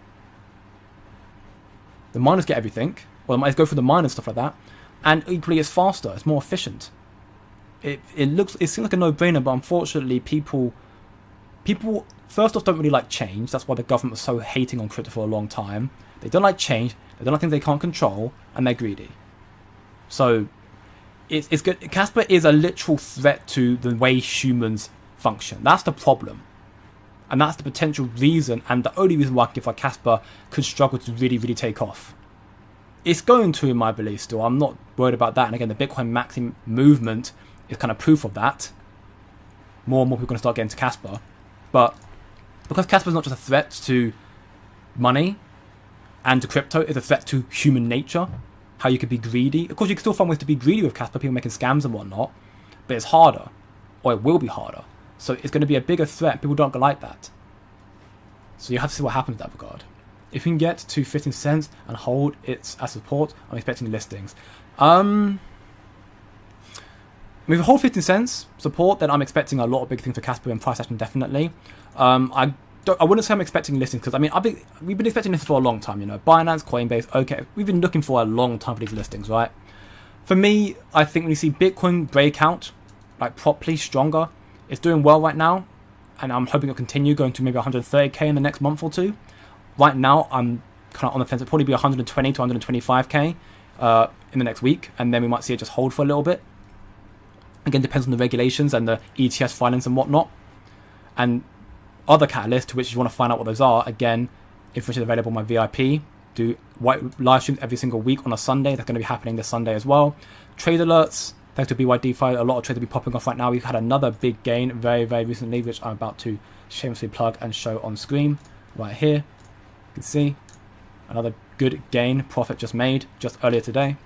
The miners get everything, or they might go through the miners, stuff like that. And equally, it's faster, it's more efficient. It seems like a no-brainer, but unfortunately, people first off don't really like change. That's why the government was so hating on crypto for a long time. They don't like change. They don't like things they can't control, and they're greedy. So it's good. Casper is a literal threat to the way humans function. That's the problem. And that's the potential reason, and the only reason why DeFi Casper could struggle to really, really take off. It's going to, in my belief, still. I'm not worried about that. And again, the Bitcoin maxi movement is kind of proof of that. More and more people are going to start getting to Casper. But because Casper is not just a threat to money and to crypto, it's a threat to human nature, how you could be greedy. Of course, you can still find ways to be greedy with Casper, people making scams and whatnot, but it's harder, or it will be harder. So it's going to be a bigger threat. People don't like that. So you have to see what happens in that regard. If we can get to 15 cents and hold it as support, I'm expecting listings. If we hold 15 cents support, then I'm expecting a lot of big things for Casper and price action, definitely. I wouldn't say I'm expecting listings, because I mean, we've been expecting this for a long time, you know. Binance, Coinbase, okay, we've been looking for a long time for these listings, right? For me, I think when you see Bitcoin breakout, like properly stronger, it's doing well right now, and I'm hoping it'll continue going to maybe 130k in the next month or two. Right now, I'm kind of on the fence. It'll probably be 120 to 125k in the next week, and then we might see it just hold for a little bit. Again, depends on the regulations and the ETS filings and whatnot. And other catalysts, to which you want to find out what those are, again, information is available on my VIP. Do live streams every single week on a Sunday. That's going to be happening this Sunday as well. Trade alerts. Thanks to BYDFI, a lot of trades will be popping off right now. We've had another big gain very, very recently, which I'm about to shamelessly plug and show on screen right here. You can see another good gain, profit just made just earlier today.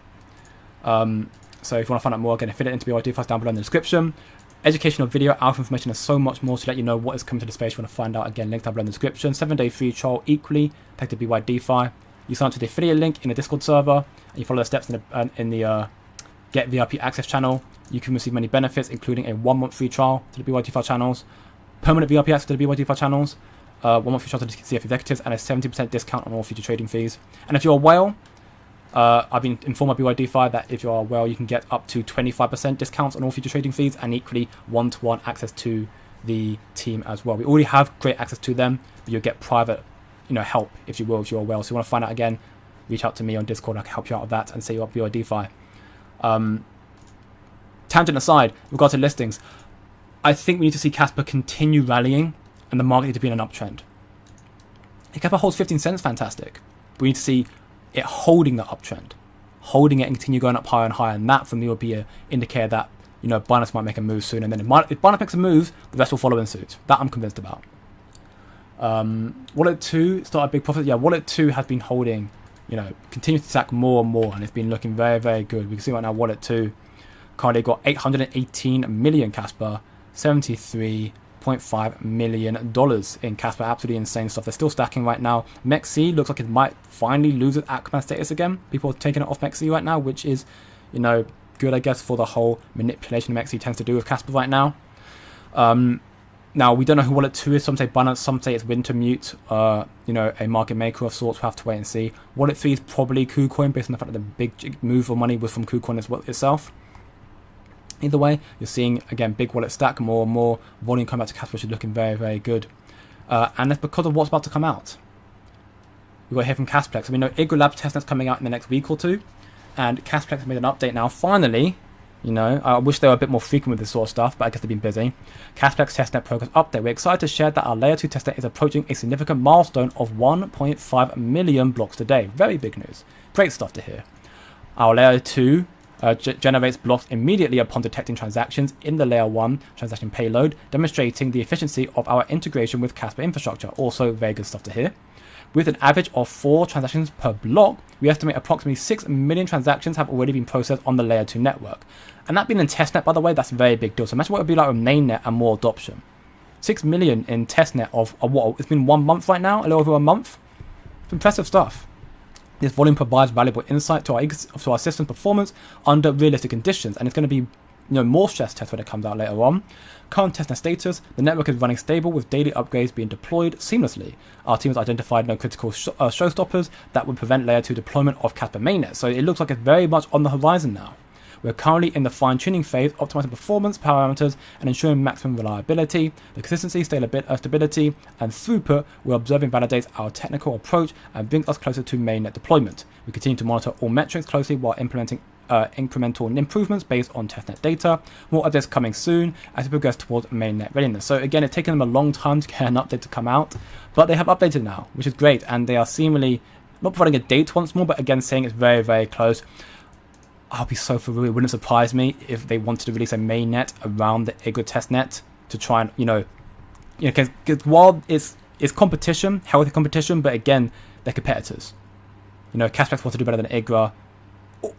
So if you want to find out more, again, fit it into BYDFI down below in the description. Educational video, alpha information, and so much more to let you know what is coming to the space. You want to find out, again, link down below in the description. 7-day free trial equally. Thanks to BYDFI. You sign up to the affiliate link in the Discord server, and you follow the steps in the Get VIP access channel. You can receive many benefits, including a 1-month free trial to the BYDFI channels, permanent VIP access to the BYDFI channels, 1-month free trial to the CF executives, and a 70% discount on all future trading fees. And if you're a whale, I've been informed by BYDFI that if you're a whale, you can get up to 25% discounts on all future trading fees, and equally one-to-one access to the team as well. We already have great access to them, but you'll get private, help, if you will, if you're a whale. So you want to find out, again, reach out to me on Discord. I can help you out with that and say you're up BYDFI. Tangent aside, with regard to listings, I think we need to see Casper continue rallying and the market need to be in an uptrend. If Casper holds 15 cents, fantastic. But we need to see it holding the uptrend, holding it and continue going up higher and higher, and that for me would be an indicator that Binance might make a move soon, and then if Binance makes a move, the rest will follow in suit. That I'm convinced about. Wallet 2 started a big profit. Yeah, Wallet 2 has been holding, continues to stack more and more, and it's been looking very, very good. We can see right now Wallet 2 currently got 818 million Casper, $73.5 million in Casper. Absolutely insane stuff. They're still stacking right now. Maxis looks like it might finally lose its Aquaman status again. People are taking it off Maxis right now, which is, good, I guess, for the whole manipulation Maxis tends to do with Casper right now. Now, we don't know who Wallet 2 is. Some say Binance, some say it's Wintermute, a market maker of sorts. We'll have to wait and see. Wallet 3 is probably KuCoin, based on the fact that the big move of money was from KuCoin as well itself. Either way, you're seeing, again, big wallet stack, more and more volume coming back to Casper, which is looking very, very good. And that's because of what's about to come out. We've got here from Casplex. We know Igor Lab testnet's coming out in the next week or two, and Casplex made an update now. Finally, I wish they were a bit more frequent with this sort of stuff, but I guess they've been busy. Casplex testnet progress update. We're excited to share that our layer 2 testnet is approaching a significant milestone of 1.5 million blocks today. Very big news. Great stuff to hear. Our layer 2 generates blocks immediately upon detecting transactions in the layer 1 transaction payload, demonstrating the efficiency of our integration with Casper infrastructure. Also very good stuff to hear. With an average of 4 transactions per block, we estimate approximately 6 million transactions have already been processed on the layer 2 network. And that being in testnet, by the way, that's a very big deal. So imagine what it would be like with mainnet and more adoption. 6 million in testnet of what? It's been 1 month right now, a little over a month. It's impressive stuff. This volume provides valuable insight to our system performance under realistic conditions, and it's going to be more stress tests when it comes out later on. Current testnet status: the network is running stable with daily upgrades being deployed seamlessly. Our team has identified no critical showstoppers that would prevent layer 2 deployment of Casper mainnet, so it looks like it's very much on the horizon now. We're currently in the fine-tuning phase, optimizing performance parameters and ensuring maximum reliability. The consistency, stability, and throughput we're observing validates our technical approach and brings us closer to mainnet deployment. We continue to monitor all metrics closely while implementing incremental improvements based on testnet data. More updates coming soon as we progress towards mainnet readiness. So again, it's taken them a long time to get an update to come out, but they have updated now, which is great, and they are seemingly not providing a date once more, but again saying it's very, very close. I'll be so for real. It wouldn't surprise me if they wanted to release a mainnet around the IGRA testnet to try and, because while it's competition, healthy competition, but again, they're competitors. Casplex wants to do better than IGRA.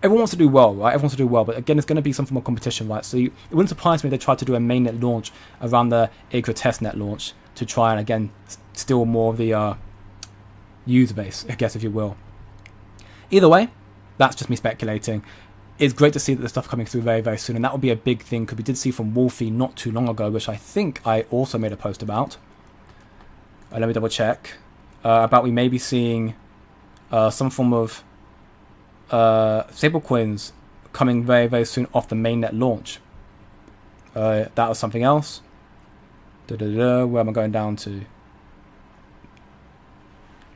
Everyone wants to do well, right? Everyone wants to do well, but again, it's going to be some form of competition, right? So it wouldn't surprise me if they tried to do a mainnet launch around the IGRA testnet launch to try and, again, steal more of the user base, I guess, if you will. Either way, that's just me speculating. It's great to see that the stuff coming through very, very soon, and that will be a big thing, because we did see from Wolfie not too long ago, which I think I also made a post about. Let me double check. About we may be seeing some form of stablecoins coming very, very soon off the mainnet launch. That was something else. Where am I going down to?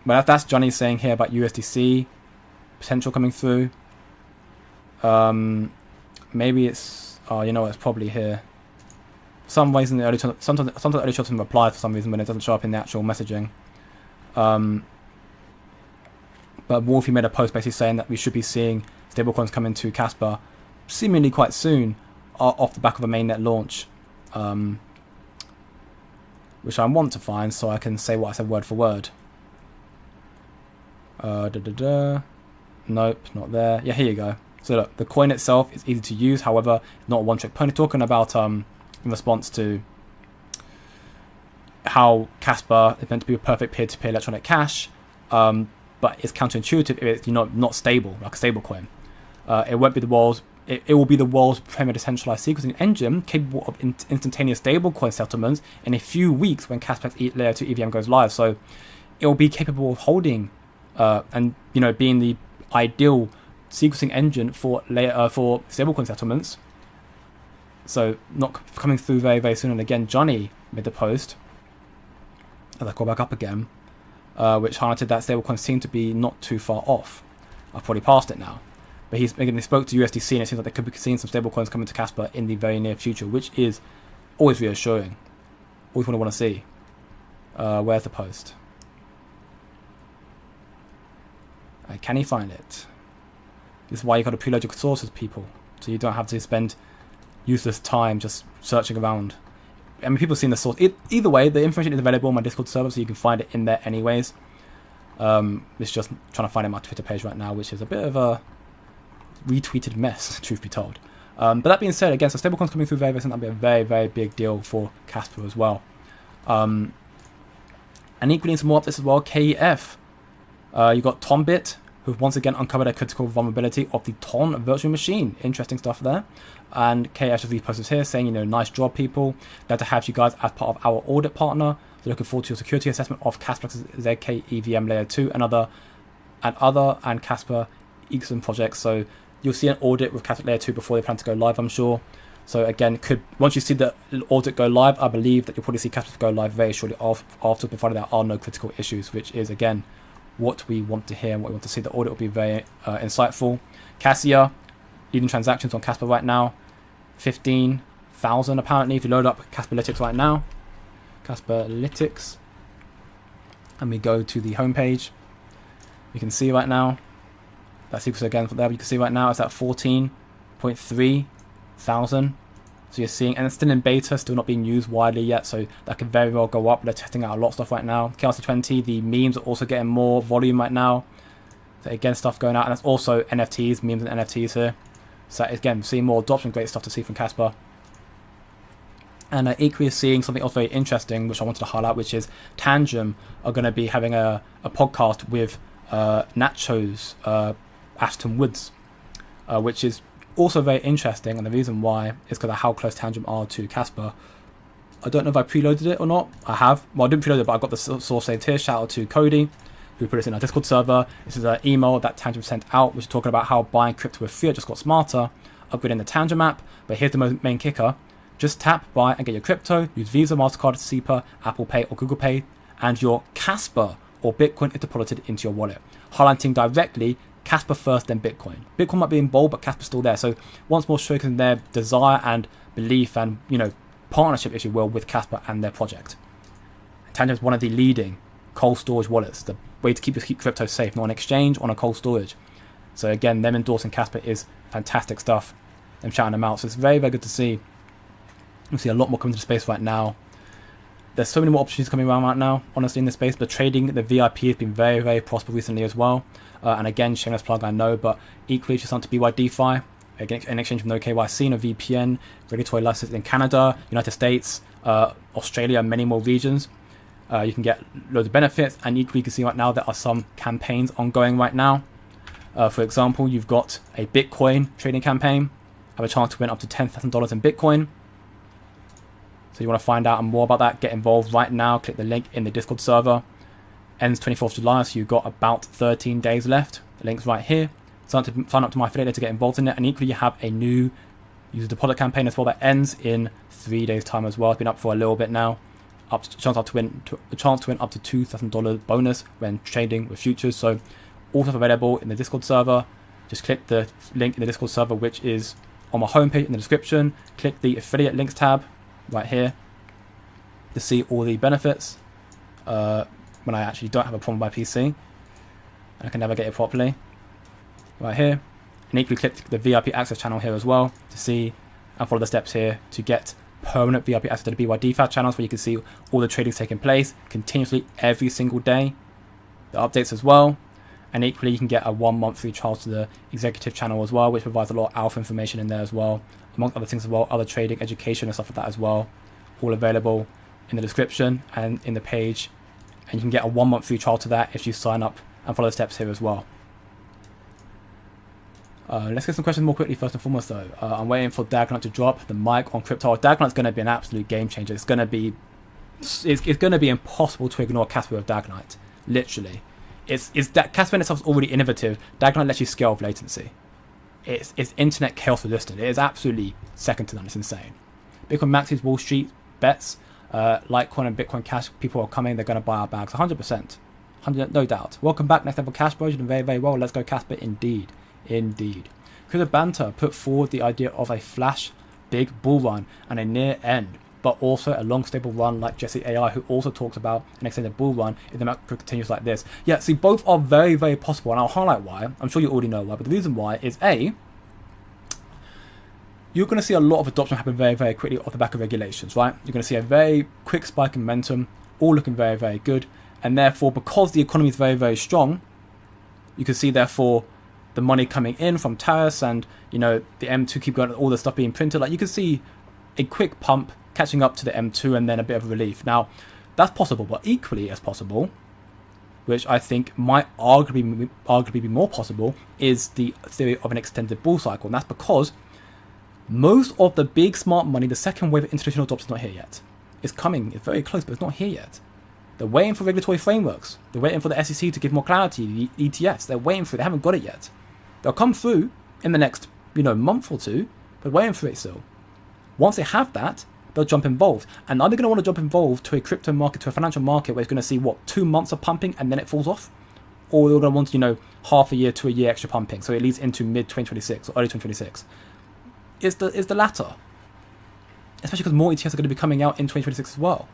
Well, that's Johnny saying here about USDC potential coming through. Maybe it's it's probably here. Some ways in the early sometimes the early shots reply for some reason when it doesn't show up in the actual messaging. But Wolfie made a post basically saying that we should be seeing stablecoins come into Casper seemingly quite soon off the back of a mainnet launch, which I want to find so I can say what I said word for word. Nope, not there. Yeah, here you go. So look, the coin itself is easy to use, however, not a one-trick pony. Talking about in response to how Casper is meant to be a perfect peer-to-peer electronic cash, but it's counterintuitive if it's not stable, like a stable coin. It won't be the world's. It will be the world's premier decentralized sequencing engine, capable of instantaneous stablecoin settlements in a few weeks when Casplex Layer 2 EVM goes live. So it will be capable of holding and being the ideal sequencing engine for stablecoin settlements. So not coming through very, very soon. And again, Johnny made the post, as I call back up again, which highlighted that stablecoins seem to be not too far off. I've probably passed it now. But he spoke to USDC, and it seems like they could be seeing some stablecoins coming to Casper in the very near future, which is always reassuring. Always want to see. Where's the post? Can he find it? This is why you got to preload your sources, people, so you don't have to spend useless time just searching around. I mean, people have seen the source. Either way, the information is available on my Discord server, so you can find it in there anyways. It's just trying to find it on my Twitter page right now, which is a bit of a retweeted mess, truth be told. But that being said, again, so stablecoins coming through very, very soon, that'll be a very, very big deal for Casper as well. And equally, some more updates as well. KEF, you got Tombit, who've once again uncovered a critical vulnerability of the Ton virtual machine. Interesting stuff there. And KEF just reposted here saying, nice job, people. Glad to have you guys as part of our audit partner. So looking forward to your security assessment of Casplex's ZK EVM Layer 2 and Casper ecosystem projects. So you'll see an audit with Casplex Layer 2 before they plan to go live, I'm sure. So again, once you see the audit go live, I believe that you'll probably see Casplex go live very shortly after, provided there are no critical issues, which is, again, what we want to hear and what we want to see. The audit will be very insightful. Cassia, leading transactions on Casper right now, 15,000 apparently. If you load up Casperlytics right now, Casperlytics, and we go to the homepage, you can see right now, that's equals again for there, you can see right now it's at 14.3 thousand. So you're seeing, and it's still in beta, still not being used widely yet, so that could very well go up. They're testing out a lot of stuff right now. KYC20, the memes are also getting more volume right now. So again, stuff going out, and that's also NFTs, memes and NFTs here. So again, seeing more adoption, great stuff to see from Casper. And equally seeing something else very interesting, which I wanted to highlight, which is Tangem are going to be having a podcast with Nacho's Ashton Woods, which is also very interesting, and the reason why is because of how close Tangem are to Casper. I don't know if I preloaded it or not. I have. Well, I didn't preload it, but I got the source saved here. Shout out to Cody, who put this in our Discord server. This is an email that Tangem sent out, which is talking about how buying crypto with fiat just got smarter upgrading the Tangent map. But here's the main kicker. Just tap, buy, and get your crypto. Use Visa, MasterCard, SEPA, Apple Pay, or Google Pay, and your Casper or Bitcoin is deposited into your wallet, highlighting directly Casper first, then Bitcoin. Bitcoin might be in bold, but Casper's still there. So once more showcasing their desire and belief and, partnership, if you will, with Casper and their project. Tangent is one of the leading cold storage wallets, the way to keep crypto safe, not on exchange, on a cold storage. So again, them endorsing Casper is fantastic stuff. Them shouting them out. So it's very, very good to see. We see a lot more coming to the space right now. There's so many more opportunities coming around right now, honestly, in this space. But trading, the VIP has been very, very prosperous recently as well. And again, shameless plug, I know, but equally just on to BYDFI, again, in exchange for no KYC, no VPN, regulatory license in Canada, United States, Australia, and many more regions. You can get loads of benefits, and equally you can see right now there are some campaigns ongoing right now. For example, you've got a Bitcoin trading campaign, have a chance to win up to $10,000 in Bitcoin. So you want to find out more about that, get involved right now, click the link in the Discord server. Ends 24th July, so you've got about 13 days left. The link's right here. Sign up to my affiliate to get involved in it, and equally you have a new user deposit campaign as well that ends in 3 days time as well. It's been up for a little bit now. A chance to win up to $2,000 bonus when trading with futures. So all stuff available in the Discord server. Just click the link in the Discord server, which is on my homepage in the description. Click the affiliate links tab right here to see all the benefits. When I actually don't have a problem with my PC, I can navigate it properly right here, and equally click the VIP access channel here as well to see and follow the steps here to get permanent VIP access to the BYDFI channels, where you can see all the trading taking place continuously every single day, the updates as well. And equally you can get a 1 month free trial to the executive channel as well, which provides a lot of alpha information in there as well, amongst other things as well, other trading education and stuff like that as well, all available in the description and in the page. And you can get a 1 month free trial to that if you sign up and follow the steps here as well. Let's get some questions more quickly first and foremost though. I'm waiting for Dagnut to drop the mic on crypto. Dagnut's going to be an absolute game changer. It's going to be impossible to ignore Casper with Dagnut. Literally. It's that Casper in itself is already innovative. Dagnut lets you scale with latency. It's internet chaos resistant. It is absolutely second to none. It's insane. Bitcoin Maxis Wall Street bets. Litecoin and Bitcoin Cash, people are coming, they're going to buy our bags, 100%, no doubt. Welcome back, Next Level Cash Bros, you're doing very, very well. Let's go Casper, indeed. Crypto Banter put forward the idea of a flash big bull run and a near end, but also a long stable run like Jesse AI, who also talks about an extended bull run if the market continues like this. Yeah, see, both are very, very possible, and I'll highlight why. I'm sure you already know why, but the reason why is you're going to see a lot of adoption happen very, very quickly off the back of regulations, right? You're going to see a very quick spike in momentum, all looking very, very good. And therefore, because the economy is very, very strong, you can see, therefore, the money coming in from tariffs and, the M2 keep going, all the stuff being printed. Like, you can see a quick pump catching up to the M2 and then a bit of a relief. Now, that's possible, but equally as possible, which I think might arguably be more possible, is the theory of an extended bull cycle. And that's because most of the big smart money, the second wave of institutional adoption is not here yet. It's coming, it's very close, but it's not here yet. They're waiting for regulatory frameworks. They're waiting for the SEC to give more clarity, the ETFs. They're waiting for it. They haven't got it yet. They'll come through in the next, month or two, but waiting for it still. Once they have that, they'll jump involved. And are they going to want to jump involved to a crypto market, to a financial market where it's going to see, 2 months of pumping and then it falls off? Or they're going to want, half a year to a year extra pumping, so it leads into mid-2026 or early 2026. Is the latter, especially because more ETFs are going to be coming out in 2026 as well.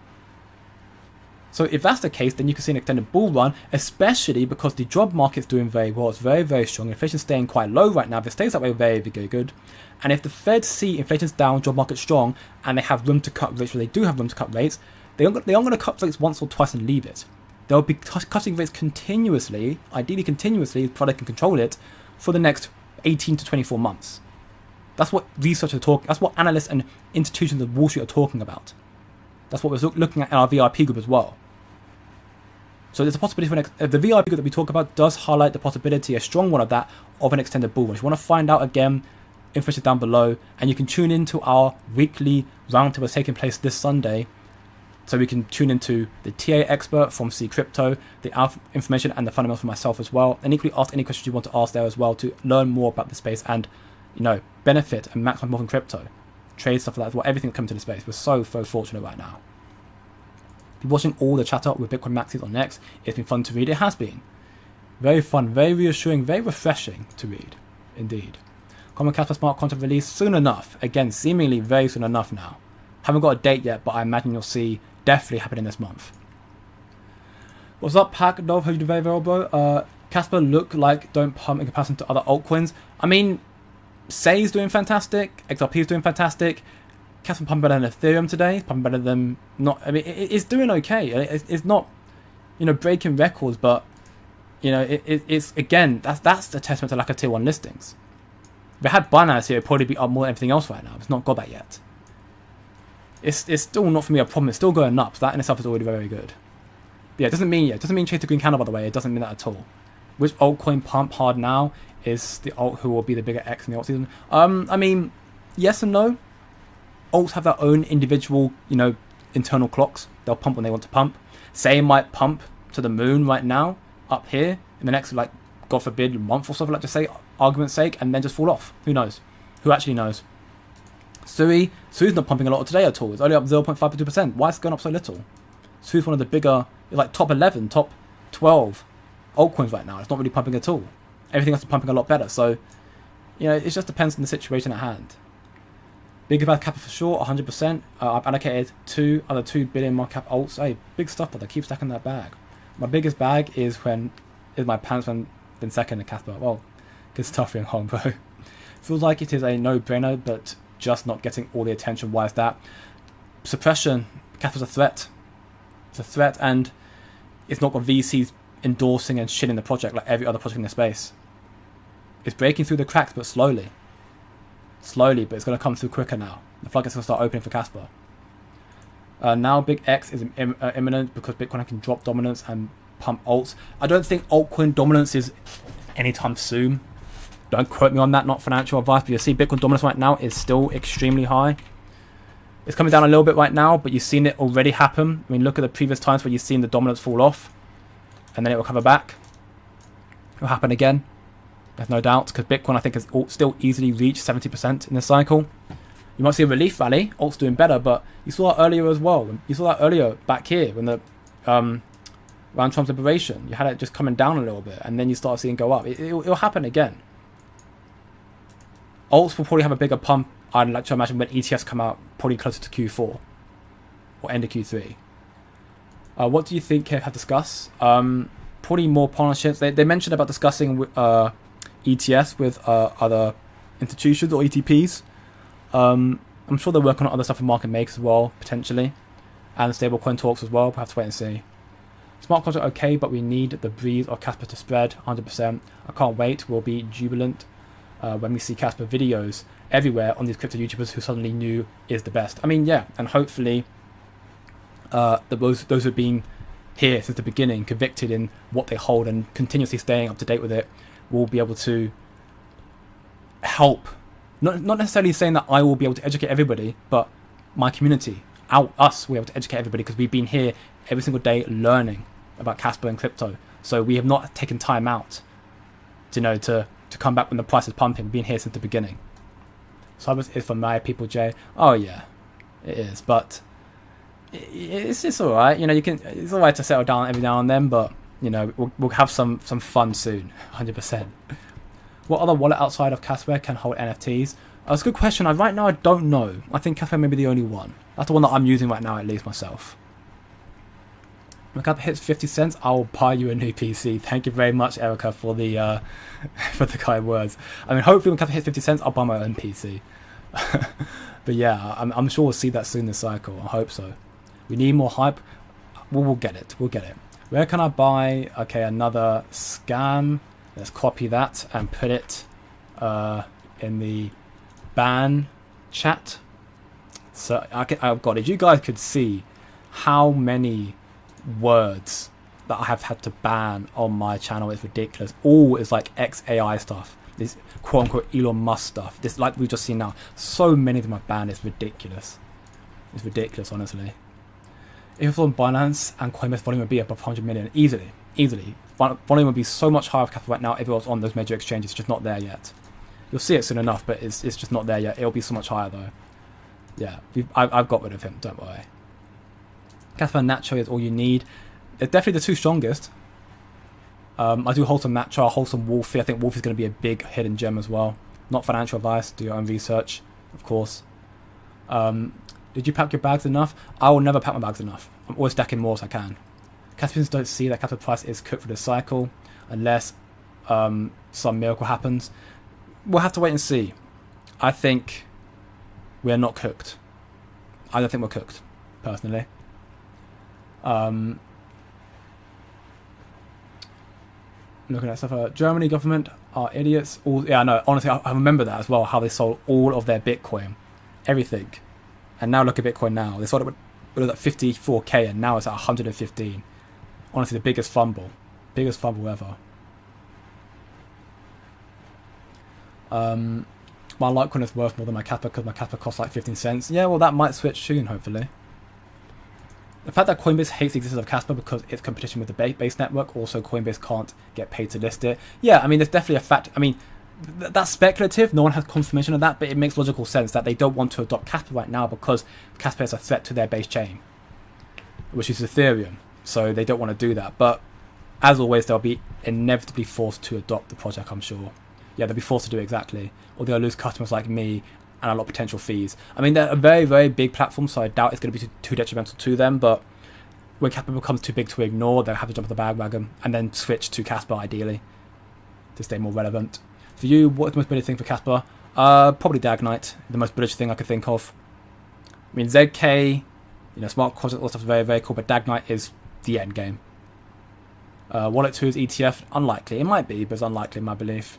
So if that's the case, then you can see an extended bull run, especially because the job market's doing very well. It's very, very strong. Inflation's staying quite low right now. If it stays that way, very, very good. And if the Fed see inflation's down, job market's strong, and they have room to cut rates, or they do have room to cut rates, they aren't going to cut rates once or twice and leave it. They'll be cutting rates continuously, ideally continuously, if they can control it, for the next 18 to 24 months. That's what researchers are talking. That's what analysts and institutions of Wall Street are talking about. That's what we're looking at in our VIP group as well. So there's a possibility for the VIP group that we talk about does highlight the possibility, a strong one of that, of an extended bull run. If you want to find out again, information down below, and you can tune into our weekly roundtable that's taking place this Sunday. So we can tune into the TA expert from C Crypto, the alpha information and the fundamentals for myself as well, and equally ask any questions you want to ask there as well to learn more about the space and benefit and maximize more from crypto. Trade stuff like that as well. Everything coming to the space. We're so fortunate right now. Been watching all the chatter with Bitcoin Maxis on X. It's been fun to read. It has been. Very fun, very reassuring, very refreshing to read. Indeed. Common Casper smart contract release soon enough. Again, seemingly very soon enough now. Haven't got a date yet, but I imagine you'll see definitely happening this month. What's up, Pack Dove? How you doing, very well, bro? Casper look like don't pump in comparison to other altcoins. I mean, Say's doing fantastic. XRP is doing fantastic. Casper pumping better than Ethereum today. Pumping better than not. I mean, it's doing okay. It's not, breaking records, but it's again that's a testament to lack of tier 1 listings. If it had Binance here, it'd probably be up more than everything else right now. It's not got that yet. It's still not for me a problem. It's still going up. So that in itself is already very, very good. But yeah, it doesn't mean chase the green candle, by the way. It doesn't mean that at all. Which altcoin pump hard now is the alt who will be the bigger X in the alt season? I mean, yes and no. Alts have their own individual, internal clocks. They'll pump when they want to pump. Say might pump to the moon right now, up here, in the next, God forbid, month or something, just say, argument's sake, and then just fall off. Who knows? Who actually knows? Sui's not pumping a lot today at all. It's only up 0.52%. Why is it going up so little? Sui's one of the bigger, top 11, top 12 altcoins right now. It's not really pumping at all. Everything else is pumping a lot better. So, it just depends on the situation at hand. Big about Capital for sure, 100%. I've allocated 2 billion market cap alts. Hey, big stuff, but I keep stacking that bag. My biggest bag is my pants when been second in Casper. Well, good stuff in Hong bro. Feels like it is a no-brainer, but just not getting all the attention. Why is that? Suppression. Casper's a threat. It's a threat, and it's not got VCs endorsing and shitting the project like every other project in the space. It's breaking through the cracks, but slowly. Slowly, but it's going to come through quicker now. The floodgates going to start opening for Casper. Now Big X is imminent because Bitcoin can drop dominance and pump alts. I don't think altcoin dominance is anytime soon. Don't quote me on that, not financial advice, but you see Bitcoin dominance right now is still extremely high. It's coming down a little bit right now, but you've seen it already happen. I mean, look at the previous times where you've seen the dominance fall off, and then it will cover back. It will happen again. There's no doubt, because Bitcoin, I think, has still easily reached 70% in this cycle. You might see a relief rally. Alt's doing better, but you saw that earlier as well. You saw that earlier back here when the around Trump's liberation. You had it just coming down a little bit, and then you start seeing it go up. It'll happen again. Alts will probably have a bigger pump, I'd like to imagine, when ETFs come out, probably closer to Q4 or end of Q3. What do you think Kev had discussed? Probably more partnerships. They mentioned about discussing ETFs with other institutions or ETPs. I'm sure they're working on other stuff for market makers as well, potentially. And stablecoin talks as well. We'll have to wait and see. Smart contract okay, but we need the breeze of Casper to spread 100%. I can't wait. We'll be jubilant when we see Casper videos everywhere on these crypto YouTubers who suddenly knew is the best. I mean, yeah, and hopefully those who have been here since the beginning, convicted in what they hold and continuously staying up to date with it, will be able to help. Not necessarily saying that I will be able to educate everybody, but my community, us, will be able to educate everybody because we've been here every single day learning about Casper and crypto. So we have not taken time out to come back when the price is pumping. We've been here since the beginning. Cybers is for my people, Jay. Oh yeah, it is. But it's all right. It's all right to settle down every now and then. But we'll have some fun soon. 100%. What other wallet outside of Casplex can hold NFTs? That's a good question. Right now I don't know. I think Casplex may be the only one. That's the one that I'm using right now, at least myself. When Casplex hits 50 cents, I'll buy you a new PC. Thank you very much, Erica, for the kind words. I mean, hopefully when Casplex hits 50 cents, I'll buy my own PC. But yeah, I'm sure we'll see that soon this cycle. I hope so. We need more hype. We'll get it. We'll get it. Where can I buy? Okay, another scam. Let's copy that and put it in the ban chat. So oh god, if you guys could see how many words that I have had to ban on my channel, it's ridiculous. All is like XAI stuff, this quote unquote Elon Musk stuff, this like we've just seen now. So many of them are banned. It's ridiculous. It's ridiculous, honestly. If it's on Binance and Coinbase, volume would be above 100 million easily. Volume would be so much higher for Capital right now if it was on those major exchanges. It's just not there yet. You'll see it soon enough, but it's just not there yet. It'll be so much higher though. Yeah, I've got rid of him. Don't worry. Casper and Nacho is all you need. They're definitely the two strongest. I do hold some Nacho. I hold some Wolfie. I think Wolfie's going to be a big hidden gem as well. Not financial advice. Do your own research, of course. Did you pack your bags enough? I will never pack my bags enough. I'm always stacking more as I can. Caspians don't see that capital price is cooked for the cycle unless some miracle happens. We'll have to wait and see. I think we're not cooked. I don't think we're cooked, personally. Looking at stuff, Germany government are idiots. Yeah, no, honestly, I remember that as well, how they sold all of their Bitcoin. Everything. And now look at Bitcoin now. They sold it with at 54k and now it's at 115. Honestly, the biggest fumble. Biggest fumble ever. My Litecoin is worth more than my Casper because my Casper costs like 15 cents. Yeah, well, that might switch soon, hopefully. The fact that Coinbase hates the existence of Casper because it's competition with the base network, also Coinbase can't get paid to list it. Yeah, I mean, there's definitely a fact. I mean, that's speculative. No one has confirmation of that, but it makes logical sense that they don't want to adopt Casper right now because Casper is a threat to their base chain, which is Ethereum. So they don't want to do that. But as always, they'll be inevitably forced to adopt the project, I'm sure. Yeah, they'll be forced to do it exactly. Or they'll lose customers like me and a lot of potential fees. I mean, they're a very, very big platform, so I doubt it's going to be too detrimental to them. But when Casper becomes too big to ignore, they'll have to jump on the bandwagon and then switch to Casper, ideally, to stay more relevant. For you, what's the most bullish thing for Casper? Probably Dagnite, the most bullish thing I could think of. I mean, ZK, smart contract, all stuff is very, very cool, but Dagnite is the end game. Wallet 2 is ETF, unlikely. It might be, but it's unlikely in my belief.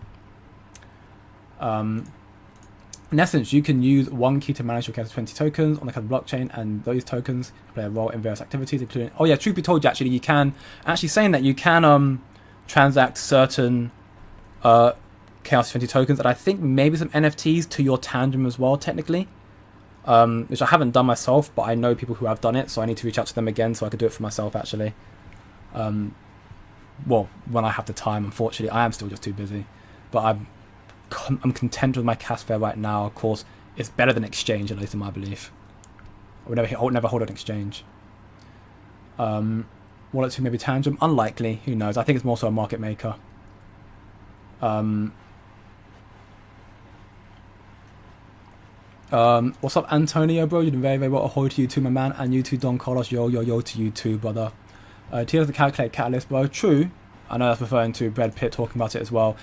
In essence, you can use one key to manage your Casper 20 tokens on the Casper blockchain, and those tokens play a role in various activities, including... Oh yeah, truth be told, actually, you can... Actually saying that you can transact certain Chaos 20 tokens, and I think maybe some NFTs to your Tandem as well, technically. Which I haven't done myself, but I know people who have done it, so I need to reach out to them again so I could do it for myself, actually. Well, when I have the time, unfortunately. I am still just too busy. But I'm content with my Casper right now. Of course, it's better than Exchange, at least in my belief. I would never hold an Exchange. Wallet 2 maybe Tangent, unlikely. Who knows? I think it's more so a market maker. What's up, Antonio, bro? You're doing very, very well. Ahoy to you too, my man. And you too, Don Carlos. Yo to you too, brother. TA to calculate catalyst, bro. True. I know that's referring to Brad Pitt talking about it as well.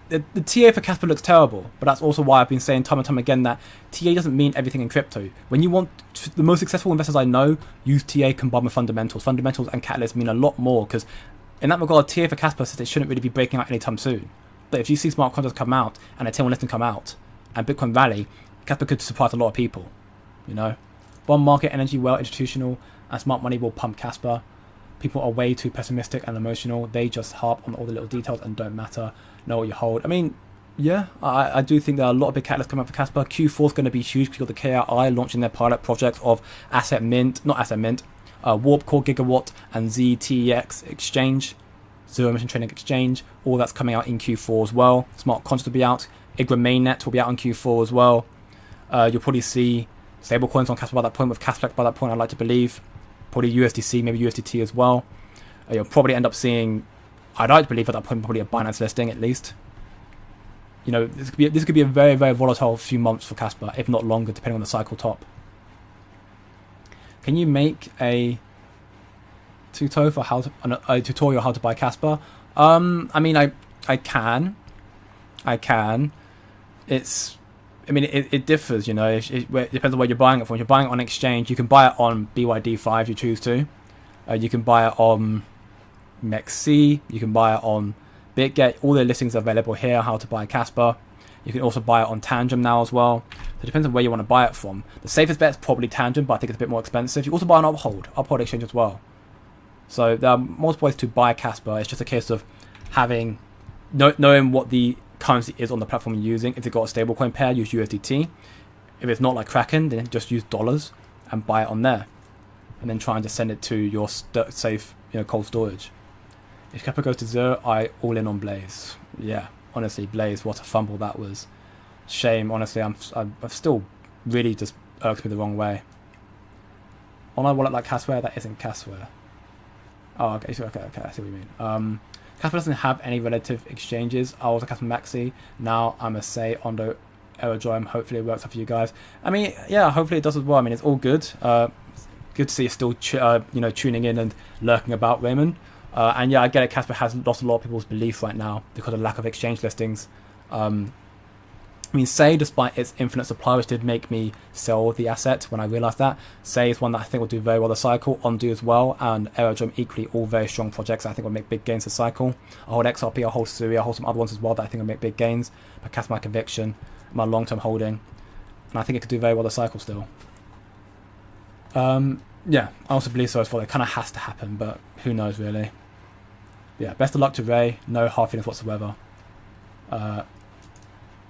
The TA for Casper looks terrible, but that's also why I've been saying time and time again that TA doesn't mean everything in crypto. When you want the most successful investors I know use TA combined with fundamentals. Fundamentals and catalysts mean a lot more, because in that regard, TA for Casper says it shouldn't really be breaking out anytime soon. But if you see smart contracts come out and a tier 1 listing come out and Bitcoin rally, Casper could surprise a lot of people. Bond market, energy, well, institutional, and smart money will pump Casper. People are way too pessimistic and emotional. They just harp on all the little details and don't matter. Know what you hold. I mean, yeah, I do think there are a lot of big catalysts coming up for Casper. Q4 is going to be huge because you've got the KRI launching their pilot projects of Warp Core Gigawatt and ZTEX Exchange, Zero Emission Trading Exchange. All that's coming out in Q4 as well. Smart contracts will be out. IGRA mainnet will be out in Q4 as well. You'll probably see stablecoins on Casper by that point, with Casplex by that point, I'd like to believe. Probably USDC, maybe USDT as well. You'll probably end up seeing, I'd like to believe at that point, probably a Binance listing at least. This could be a very, very volatile few months for Casper, if not longer, depending on the cycle top. Can you make a tutorial for how to buy Casper? I mean, I can. It differs, it depends on where you're buying it from. If you're buying it on exchange, you can buy it on BYDFI if you choose to. You can buy it on Maxis, you can buy it on BitGet. All the listings are available here, how to buy Casper. You can also buy it on Tangent now as well. So it depends on where you want to buy it from. The safest bet is probably Tangent, but I think it's a bit more expensive. You also buy on Uphold exchange as well. So there are multiple ways to buy Casper. It's just a case of knowing what the currency is on the platform you're using. If you've got a stablecoin pair, use USDT. If it's not like Kraken, then just use dollars and buy it on there, and then try and just send it to your safe, cold storage. If Casper goes to zero, I all in on Blaze. Yeah, honestly, Blaze, what a fumble that was. Shame, honestly. I'm still really just irks me the wrong way. On my wallet like Casper, that isn't Casper. Oh, okay, okay, I see what you mean. Casper doesn't have any relative exchanges. I was a Casper Maxi. Now I'm a say on the aerodrome. Hopefully it works out for you guys. I mean, yeah, hopefully it does as well. I mean, it's all good. Good to see you still, tuning in and lurking about, Raymond. And yeah, I get it. Casper has lost a lot of people's belief right now because of lack of exchange listings. I mean, Say, despite its infinite supply, which did make me sell the asset when I realised that, Say is one that I think will do very well the cycle, Undo as well, and Aerodrome equally, all very strong projects I think will make big gains this cycle. I hold XRP, I hold Suri, I hold some other ones as well that I think will make big gains, but that's my conviction, my long-term holding, and I think it could do very well the cycle still. Yeah, I also believe so as well. It kind of has to happen, but who knows really. Yeah, best of luck to Ray, no hard feelings whatsoever.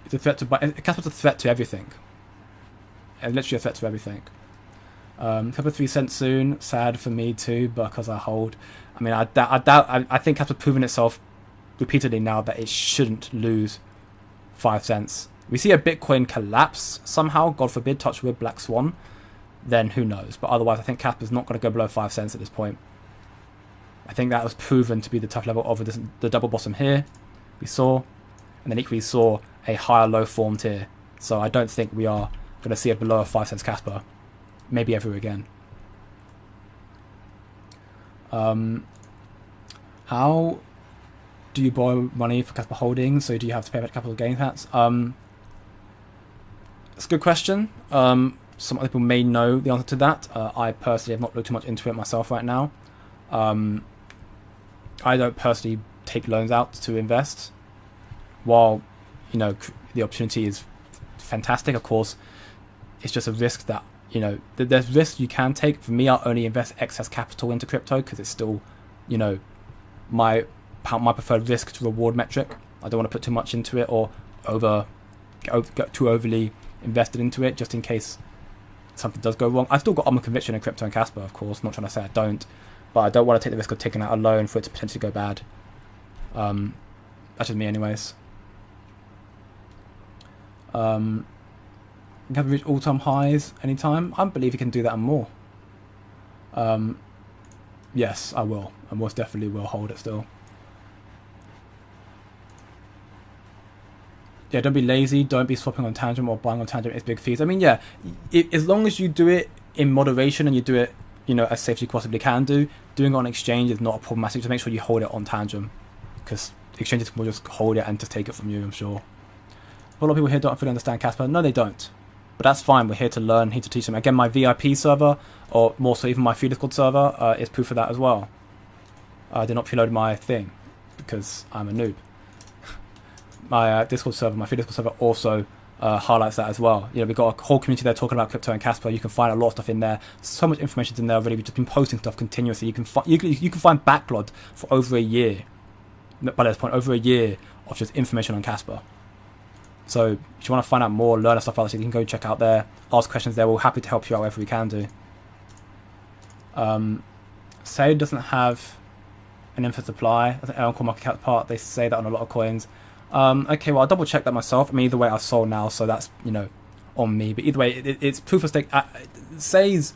It's a threat to Casper's a threat to everything. It's literally a threat to everything. Casper 3 cents soon. Sad for me too, because I hold. I mean, I think Casper's proven itself repeatedly now that it shouldn't lose 5 cents. We see a Bitcoin collapse somehow, God forbid, touch wood, Black Swan. Then who knows? But otherwise, I think Casper's not going to go below 5 cents at this point. I think that was proven to be the tough level of the double bottom here. We saw. And then equally saw a higher low formed here. So I don't think we are going to see a below 5 cents Casper. Maybe ever again. How do you borrow money for Casper holdings? So do you have to pay back capital gains tax? It's a good question. Some other people may know the answer to that. I personally have not looked too much into it myself right now. I don't personally take loans out to invest. While, the opportunity is fantastic, of course, it's just a risk that, there's risks you can take. For me, I only invest excess capital into crypto because it's still, my preferred risk to reward metric. I don't want to put too much into it or get too overly invested into it just in case something does go wrong. I've still got my conviction in crypto and Casper, of course. I'm not trying to say I don't, but I don't want to take the risk of taking out a loan for it to potentially go bad. That's just me anyways. Can we reach all-time highs anytime? I believe you can do that and more. Yes, I will. I most definitely will hold it still. Yeah, don't be lazy. Don't be swapping on tangent or buying on tangent. It's big fees. I mean, yeah, as long as you do it in moderation and you do it, as safe as you possibly can do, doing it on exchange is not problematic. Just make sure you hold it on tangent, because exchanges will just hold it and just take it from you, I'm sure. A lot of people here don't fully understand Casper. No, they don't. But that's fine. We're here to learn, here to teach them. Again, my VIP server, or more so even my free Discord server, is proof of that as well. I did not preload my thing because I'm a noob. My Discord server, my free Discord server also highlights that as well. We've got a whole community there talking about crypto and Casper. You can find a lot of stuff in there. So much information in there already. We've just been posting stuff continuously. You can find backlog for over a year. By this point, over a year of just information on Casper. So if you want to find out more, learn stuff about this, you can go check out there, ask questions there. We're happy to help you out wherever we can do. Say doesn't have an infinite supply. That's an Aaron Core market cap part. They say that on a lot of coins. Okay, well, I'll double check that myself. I mean, either way, I've sold now, so that's, on me. But either way, it's proof of stake. Say's,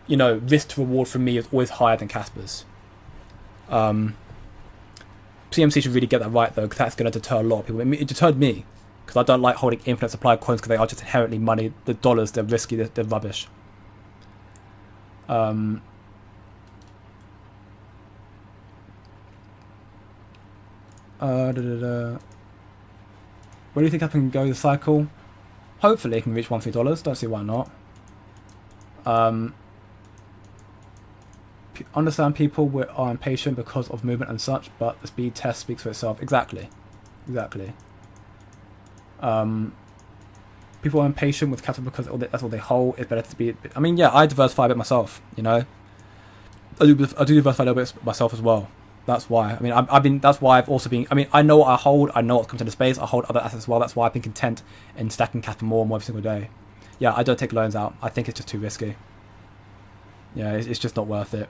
risk to reward for me is always higher than Casper's. CMC should really get that right, though, because that's going to deter a lot of people. It deterred me, because I don't like holding infinite supply of coins because they are just inherently money. The dollars, they're risky, they're rubbish. Where do you think I can go the cycle? Hopefully it can reach $1-3. Don't see why not. Understand people are impatient because of movement and such, but the speed test speaks for itself. Exactly. People are impatient with capital because that's all they hold. It's better to be. I mean, yeah, I diversify a bit myself. I do diversify a little bit myself as well. That's why. I mean, that's why I've also been. I mean, I know what I hold. I know what comes into space. I hold other assets as well. That's why I've been content in stacking Casper more and more every single day. Yeah, I don't take loans out. I think it's just too risky. Yeah, it's just not worth it.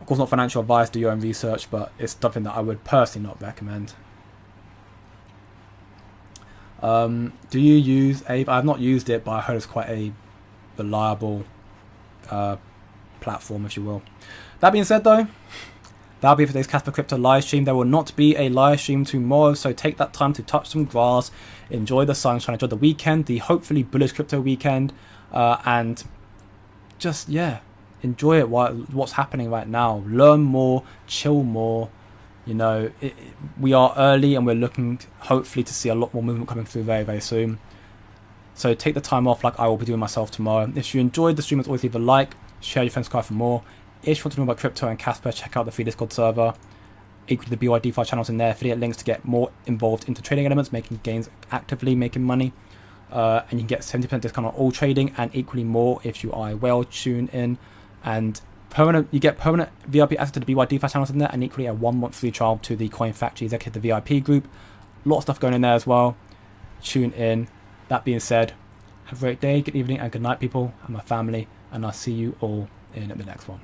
Of course, not financial advice, do your own research, but it's something that I would personally not recommend. Do you use Ape? I've not used it, but I heard it's quite a reliable platform, if you will. That being said, though, that'll be for today's Casper Crypto live stream. There will not be a live stream tomorrow, so take that time to touch some grass, enjoy the sunshine, enjoy the weekend, the hopefully bullish crypto weekend, and just, yeah, enjoy it while what's happening right now. Learn more, chill more. You know, we are early and we're looking hopefully to see a lot more movement coming through very, very soon. So take the time off like I will be doing myself tomorrow. If you enjoyed the stream, as always, leave a like, share your friends, subscribe for more. If you want to know about crypto and Casper, check out the free Discord server. Equally, the BYDFI channels in there, affiliate links to get more involved into trading elements, making gains, actively making money. And you can get 70% discount on all trading, and equally more if you are a whale. Tune in, and you get permanent VIP access to the BYDFI channels in there, and equally a 1 month free trial to the Coin Factory Executive, the VIP group. A lot of stuff going in there as well. Tune in. That being said, have a great day, good evening, and good night, people, and my family, and I'll see you all in the next one.